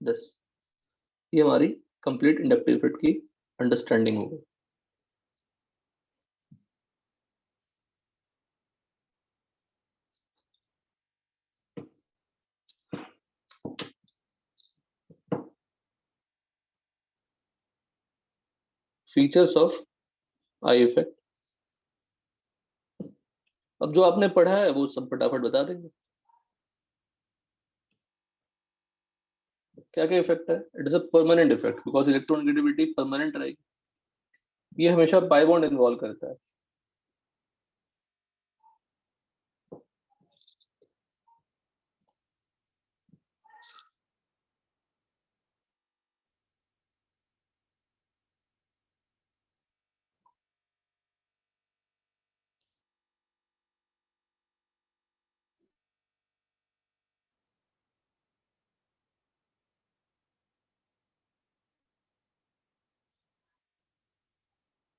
दस, ये हमारी कंप्लीट इंडक्टिव इफेक्ट की अंडरस्टैंडिंग हो गई। फीचर्स ऑफ आई इफेक्ट, अब जो आपने पढ़ा है वो सब फटाफट बता देंगे। क्या क्या इफेक्ट है? It is a permanent effect because electronegativity permanent रहेगी। ये हमेशा पाई बॉन्ड इन्वॉल्व करता है।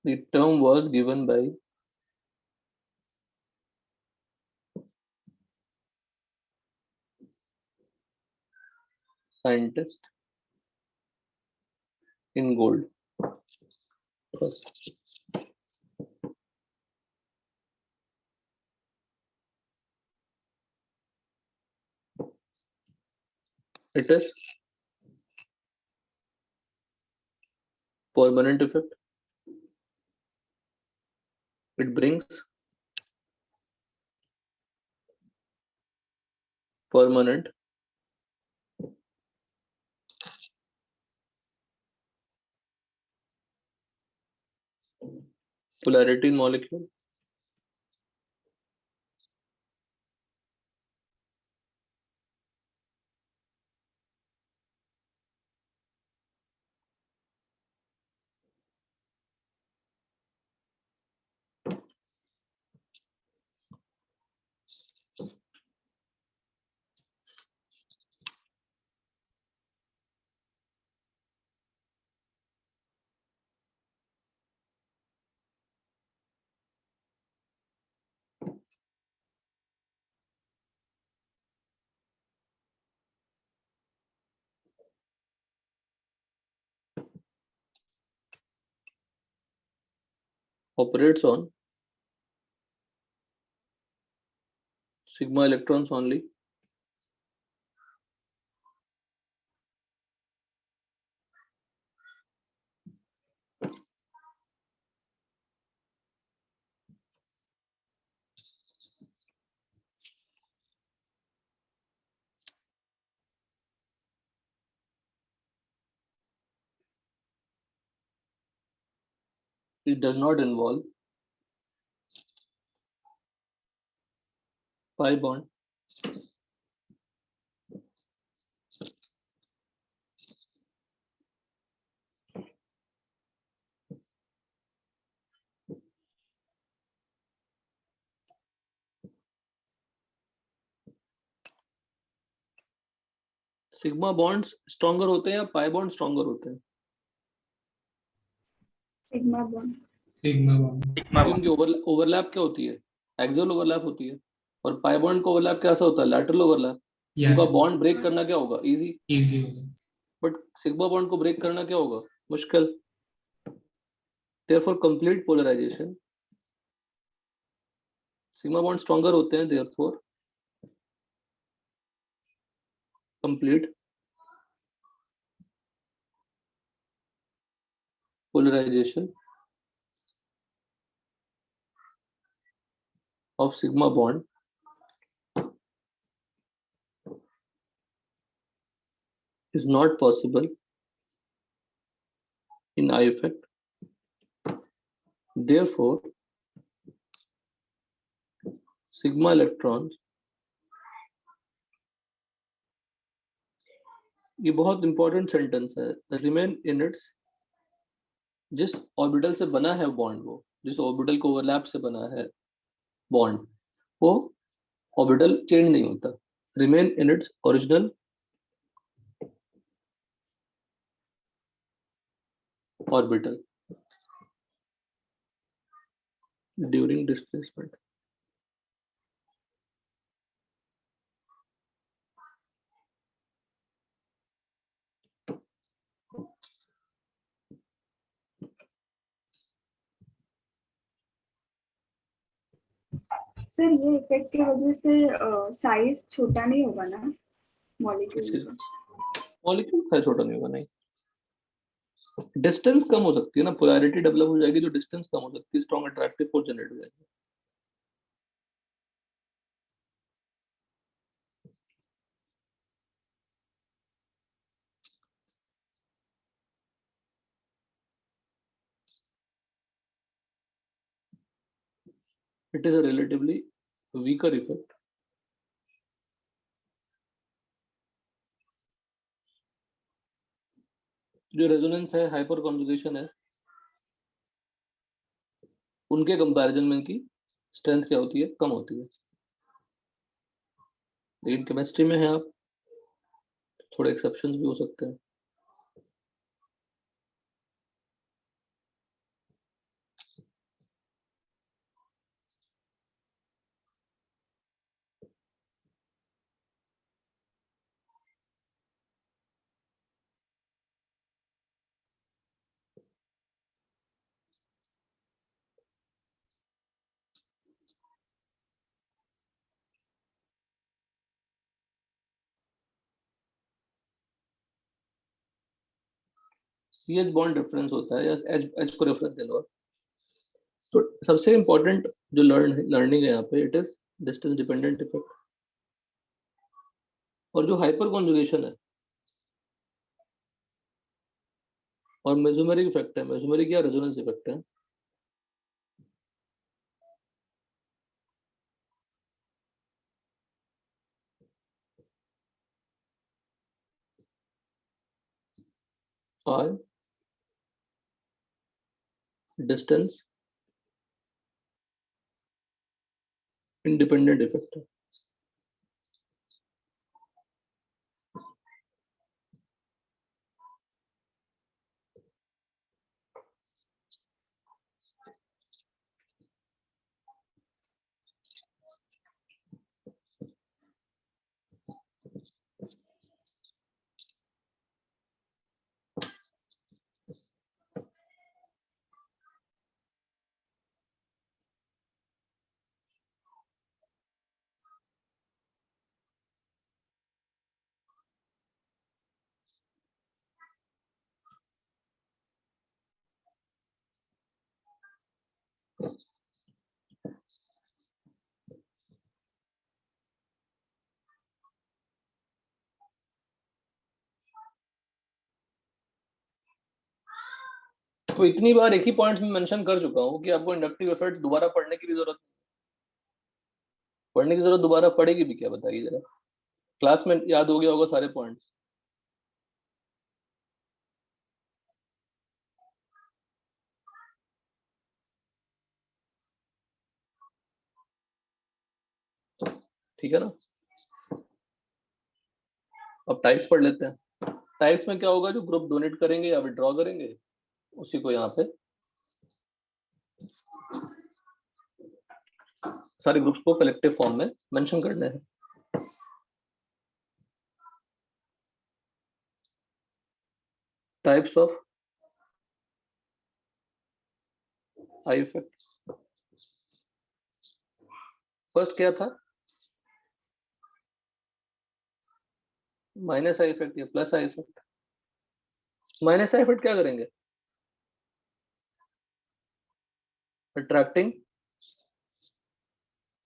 The term was given by scientist in gold first. It is permanent effect. It brings permanent polarity in molecule. operates on sigma electrons only. It does not involve pi bond. Sigma bonds stronger होते हैं या pi bond stronger होते हैं? Sigma bond. Sigma bond. क्योंकि overlap क्या होती है? Axial overlap होती है। और पाई बॉन्ड का ओवरलैप कैसा होता है? Lateral overlap. उनका बॉन्ड ब्रेक करना क्या होगा? इजी। इजी होगा। बट सिग्मा बॉन्ड को ब्रेक करना क्या होगा? मुश्किल। therefore complete polarization, sigma bond stronger होते हैं, therefore complete polarization of sigma bond is not possible in I effect. Therefore, sigma electrons, ये बहुत इंपॉर्टेंट सेंटेंस है, रिमेन इन इट्स, जिस ऑर्बिटल से बना है बॉन्ड, वो जिस ऑर्बिटल को ओवरलैप से बना है बॉन्ड, वो ऑर्बिटल चेंज नहीं होता, remain in its original orbital during displacement. Sir ये इफेक्ट की वजह से साइज छोटा नहीं होगा ना मॉलिक्यूल का? मॉलिक्यूल का छोटा नहीं होगा, नहीं, डिस्टेंस कम हो सकती है ना, पोलैरिटी डेवलप हो जाएगी तो डिस्टेंस कम हो सकती है, स्ट्रॉन्ग अट्रैक्टिव फोर्स जनरेट हो जाएगी. It is a relatively weaker effect. जो रेजोनेंस है, हाइपर कॉन्जुगेशन है, उनके कंपैरिजन में की स्ट्रेंथ क्या होती है? कम होती है. लेकिन केमिस्ट्री में है आप, थोड़े एक्सेप्शंस भी हो सकते हैं. CH बॉन्ड रेफरेंस होता है या H को रेफरेंस देना हो. तो सबसे इंपॉर्टेंट जो लर्निंग है यहाँ पे, it is distance dependent effect. और जो हाइपर कॉन्जुगेशन है और मेसोमेरिक इफेक्ट है, मेसोमेरिक या रेजोनेंस इफेक्ट है, और डिस्टेंस इंडिपेंडेंट इफेक्ट है. तो इतनी बार एक ही पॉइंट्स में मेंशन कर चुका हूँ कि आपको इंडक्टिव इफेक्ट दोबारा पढ़ने की भी जरूरत, पढ़ने की जरूरत दोबारा पड़ेगी भी क्या, बताइए जरा। क्लास में याद हो गया होगा सारे पॉइंट्स। ठीक है ना। अब टाइप्स पढ़ लेते हैं। टाइप्स में क्या होगा, जो ग्रुप डोनेट करेंगे या विड्रॉ करेंगे उसी को यहाँ पे सारे ग्रुप्स को कलेक्टिव फॉर्म में मेंशन करने हैं। Types of I effect, first क्या था, माइनस आई इफेक्ट या plus I effect. Minus I effect क्या करेंगे, अट्रैक्टिंग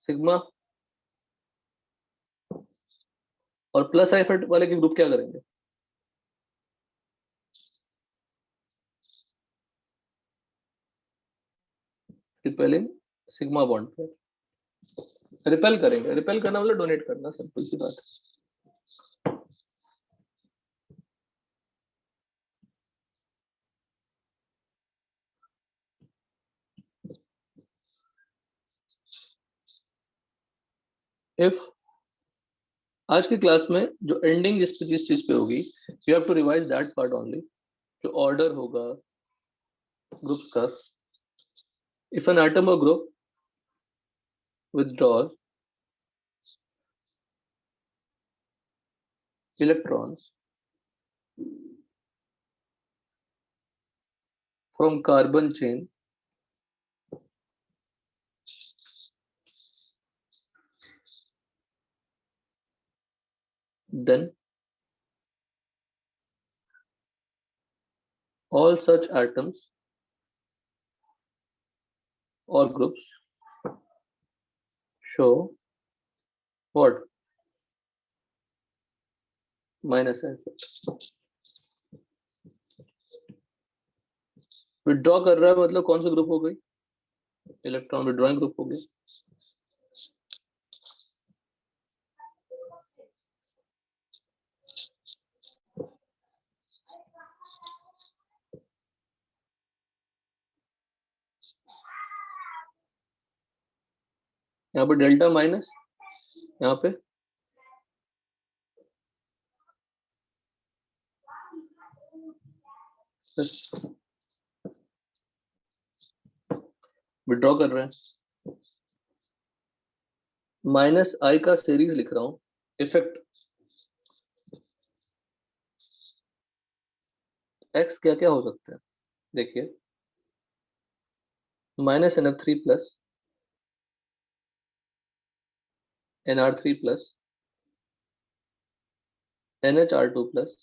सिग्मा, और प्लस आई इफेक्ट वाले के ग्रुप क्या करेंगे, रिपेलिंग सिग्मा बॉन्ड पर। रिपेल करेंगे, रिपेल करना मतलब डोनेट करना, सिंपल सी बात है। इफ आज की क्लास में जो एंडिंग जिस चीज पे होगी, you have to revise that part only, जो ऑर्डर होगा ग्रुप्स का। इफ एन एटम और group withdraws electrons from carbon chain, then all such atoms or groups show what, minus effect। Withdraw कर रहा है मतलब कौन सा ग्रुप हो गई, इलेक्ट्रॉन विड्रॉइंग ग्रुप हो गई। यहाँ पे डेल्टा माइनस, यहाँ पे विड्रॉ कर रहे हैं। माइनस आई का सीरीज लिख रहा हूं, इफेक्ट एक्स क्या क्या हो सकता है, देखिए minus NF3 plus NR3 plus NHR2 plus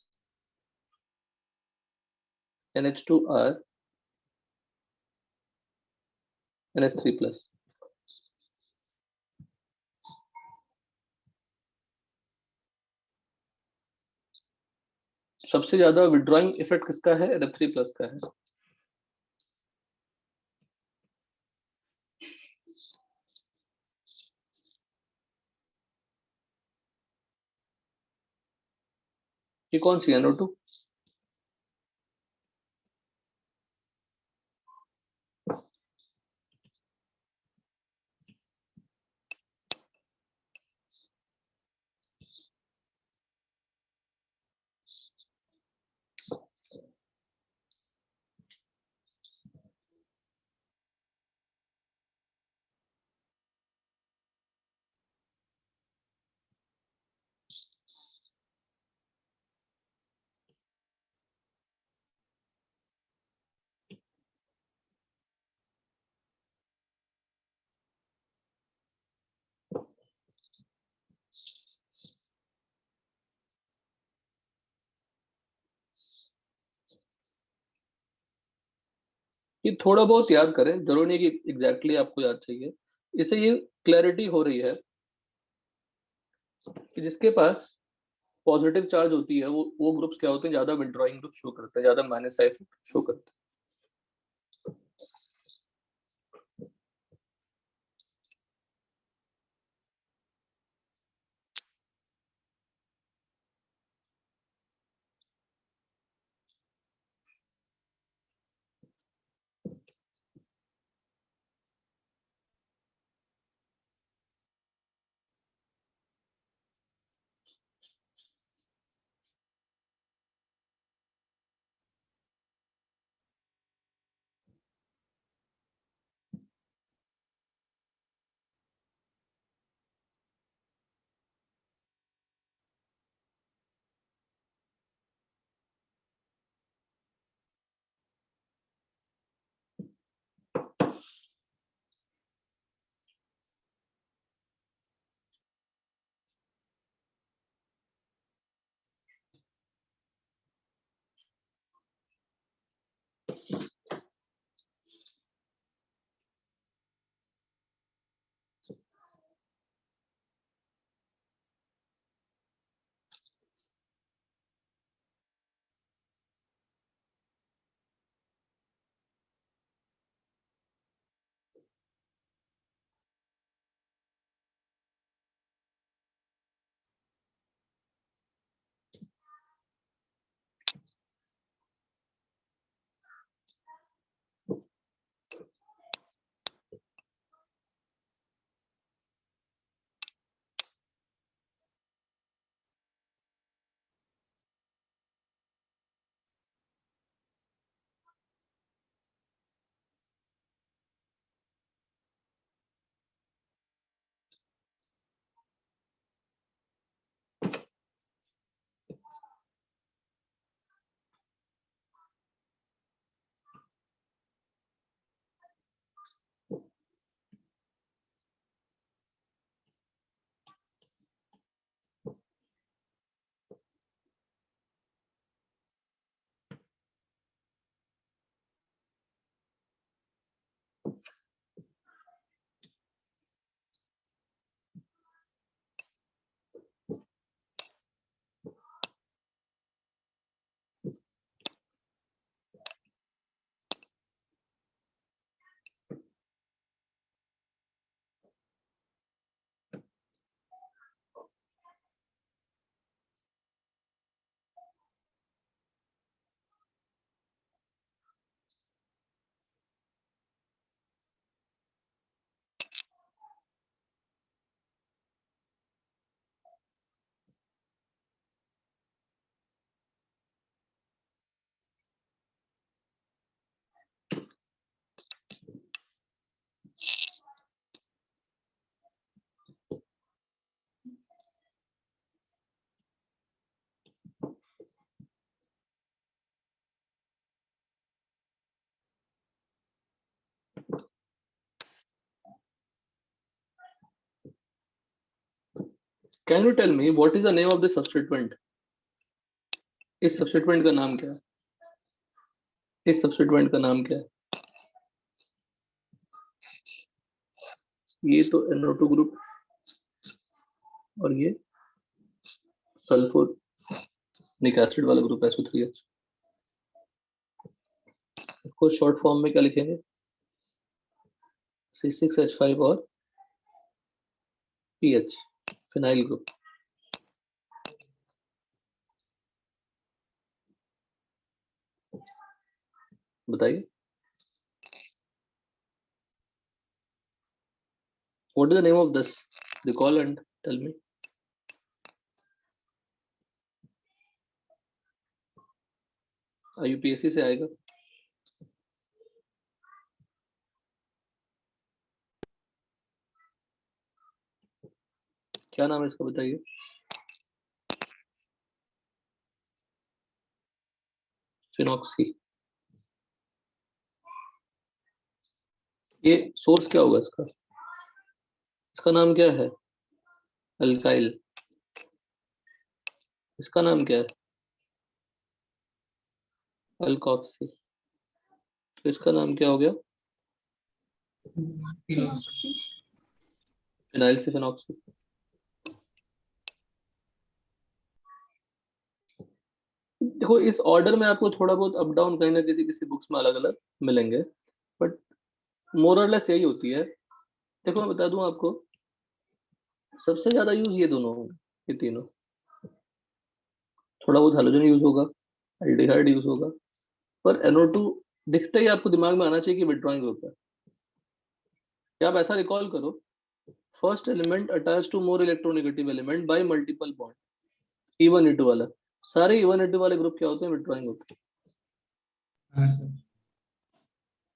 NH2R NH3 plus. सबसे ज्यादा विड्रॉइंग इफेक्ट किसका है, NF3 प्लस का है। ये कौन सी NO2, ये थोड़ा बहुत याद करें, जरूरी नहीं कि एग्जैक्टली आपको याद चाहिए। इससे ये क्लैरिटी हो रही है कि जिसके पास पॉजिटिव चार्ज होती है वो ग्रुप्स क्या होते हैं, ज्यादा विड्रॉइंग ग्रुप शो करते हैं, ज्यादा माइनस साइन शो करते हैं। Can you tell me what is the name of the substituent? इस सब्स्टिट्यूएंट का नाम क्या है? इस सब्स्टिट्यूएंट का नाम क्या है? ये तो NO2 ग्रुप और ये सल्फोनिक एसिड वाला ग्रुप SO3H। इसको शॉर्ट फॉर्म में क्या लिखेंगे? C6H5 और PH, फिनाइल ग्रुप। बताइए what is the name of this? Recall and tell me. IUPAC से आएगा। क्या नाम है इसका बताइए? फिनॉक्सी। ये सोर्स क्या होगा इसका? इसका नाम क्या है? अल्काइल। इसका नाम क्या है? अल्कोक्सी। तो इसका नाम क्या हो गया? फिनॉक्सी। फिनॉक्सी। फिनाइल से फिनॉक्सी। देखो इस ऑर्डर में आपको थोड़ा बहुत अप डाउन कहीं ना किसी किसी बुक्स में अलग अलग मिलेंगे, बट मोर और लेस यही होती है। देखो मैं बता दूं आपको, सबसे ज्यादा यूज ये दोनों होंगे, ये तीनों। थोड़ा बहुत हेलोजन यूज होगा, एल्डिहाइड यूज होगा, पर NO2 दिखते ही आपको दिमाग में आना चाहिए कि विड्रॉइंग ग्रुप है। क्या आप ऐसा रिकॉल करो, first element attach to more electronegative element by multiple bond, E1 E2 वाला। सारे E1 E2 वाले ग्रुप क्या होते हैं? Withdrawing group. हाँ सर।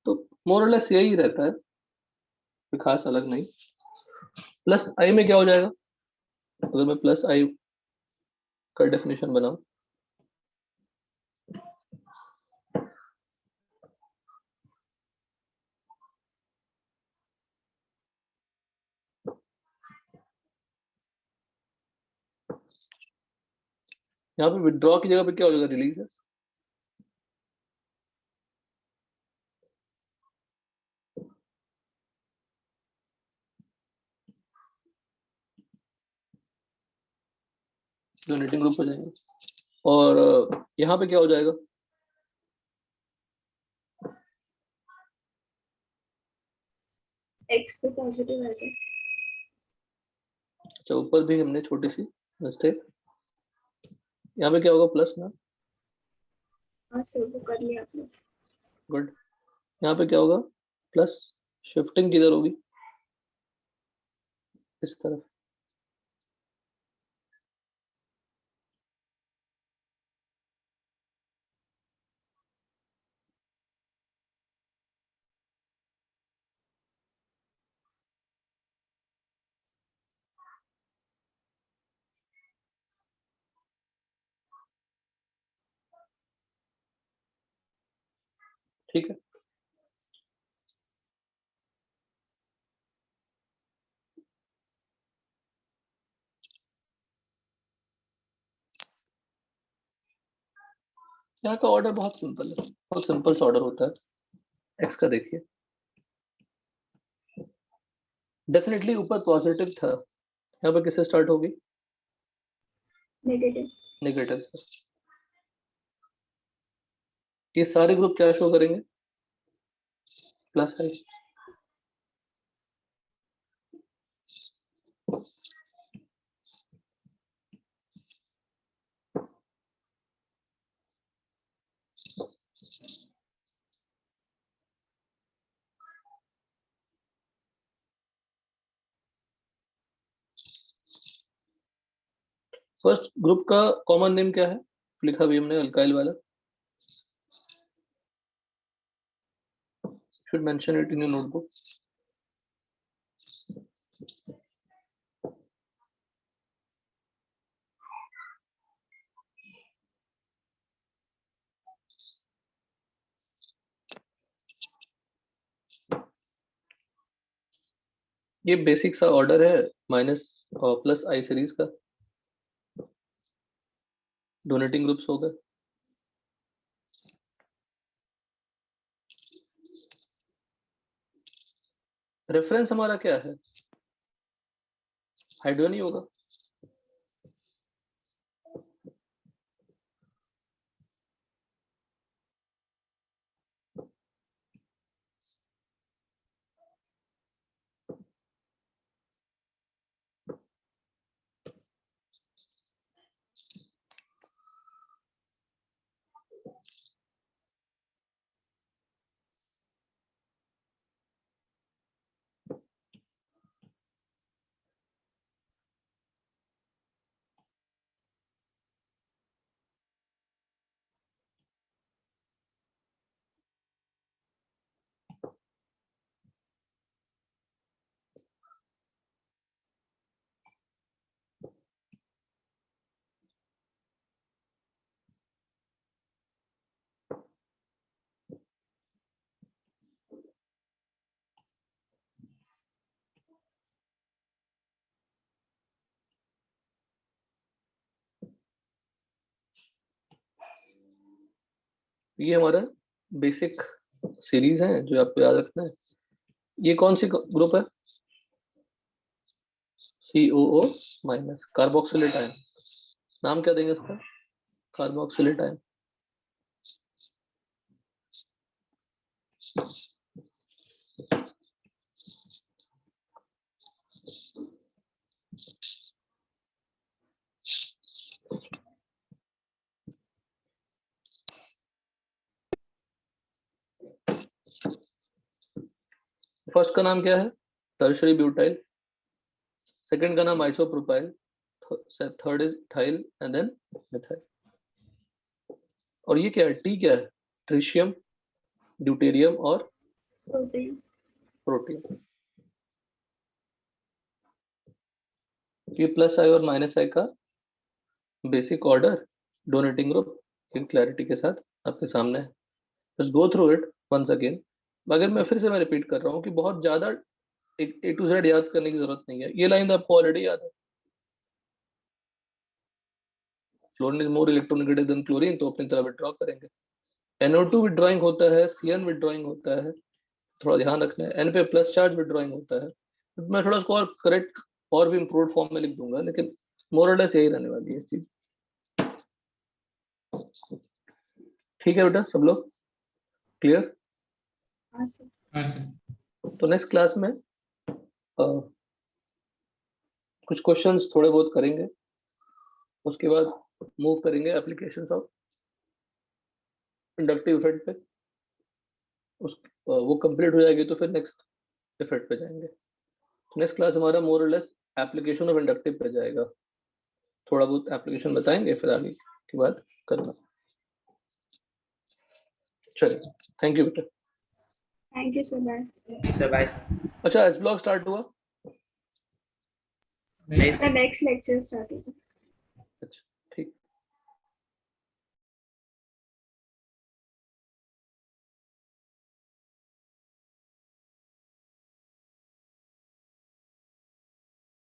तो मोर और लेस यही रहता है, कोई खास अलग नहीं। प्लस आई में क्या हो जाएगा? अगर मैं प्लस आई का डेफिनेशन बनाऊं, यहाँ पे विड्रॉ की जगह पे क्या हो जाएगा? रिलीज है। डोनेटिंग ग्रुप हो जाएंगे। और यहाँ पे क्या हो जाएगा? एक्स पे पॉजिटिव है तो। अच्छा, ऊपर भी हमने छोटी सी मिस्टेक, यहाँ पे क्या होगा? प्लस ना। हाँ सर वो कर लिया आपने। गुड। यहाँ पे क्या होगा? प्लस। शिफ्टिंग किधर होगी? इस तरफ। ठीक है। यहाँ का ऑर्डर बहुत सिंपल है, बहुत सिंपल सा ऑर्डर होता है। एक्स का देखिए, डेफिनेटली ऊपर पॉजिटिव था, यहाँ पर किससे स्टार्ट होगी? नेगेटिव। नेगेटिव से। ये सारे ग्रुप क्या शो करेंगे? प्लस है। फर्स्ट ग्रुप का कॉमन नेम क्या है? लिखा भी हमने, अल्काइल वाला। Should mention it in your notebook. ये बेसिक सा ऑर्डर है, माइनस और प्लस आई सीरीज का। डोनेटिंग ग्रुप्स हो गए। रेफरेंस हमारा क्या है? हाइड्रो नहीं होगा? ये हमारा बेसिक सीरीज है जो आपको याद रखना है। ये कौन सी ग्रुप है? COO minus, carboxylate ion. नाम क्या देंगे इसका? Carboxylate ion. फर्स्ट का नाम क्या है? Tertiary butyl. सेकंड का नाम isopropyl. Third is ethyl and then methyl. और ये क्या है? टी क्या है? ट्रिशियम, ड्यूटेरियम और प्रोटीन। प्रोटीन। ये प्लस आई और माइनस आई का basic order donating group in clarity के साथ आपके सामने है। Just go through it once again. अगर मैं फिर से मैं रिपीट कर रहा हूँ कि बहुत ज्यादा एक A to Z याद करने की जरूरत नहीं है, ये लाइन आपको ऑलरेडी याद है। Fluorine is more electronegative than chlorine, तो अपनी तरह विड्रॉ करेंगे। NO2 विड्रॉइंग होता है, CN विड्रॉइंग होता है, थोड़ा ध्यान रखना है। N पे प्लस चार्ज विड्रॉइंग होता है। तो मैं थोड़ा उसको और करेक्ट और भी इम्प्रूव फॉर्म में लिख दूंगा, लेकिन मोर और लेस यही रहने वाली है चीज। ठीक है बेटा, सब लोग क्लियर? हाँ सर। हाँ सर। तो नेक्स्ट क्लास में कुछ क्वेश्चंस थोड़े बहुत करेंगे, उसके बाद मूव करेंगे एप्लीकेशंस ऑफ इंडक्टिव इफेक्ट पे। वो कंप्लीट हो जाएगी तो फिर नेक्स्ट इफेक्ट पे जाएंगे। नेक्स्ट क्लास हमारा मोर और लेस एप्लीकेशन ऑफ इंडक्टिव पे जाएगा। थोड़ा बहुत एप्लीकेशन बताएंगे, फिर आगे की बात करना। चलिए, थैंक यू बेटा। Thank you sir. Bye sir bye sir. अच्छा, एस ब्लॉक स्टार्ट हुआ? नहीं सर। नेक्स्ट लेक्चर स्टार्ट होगा।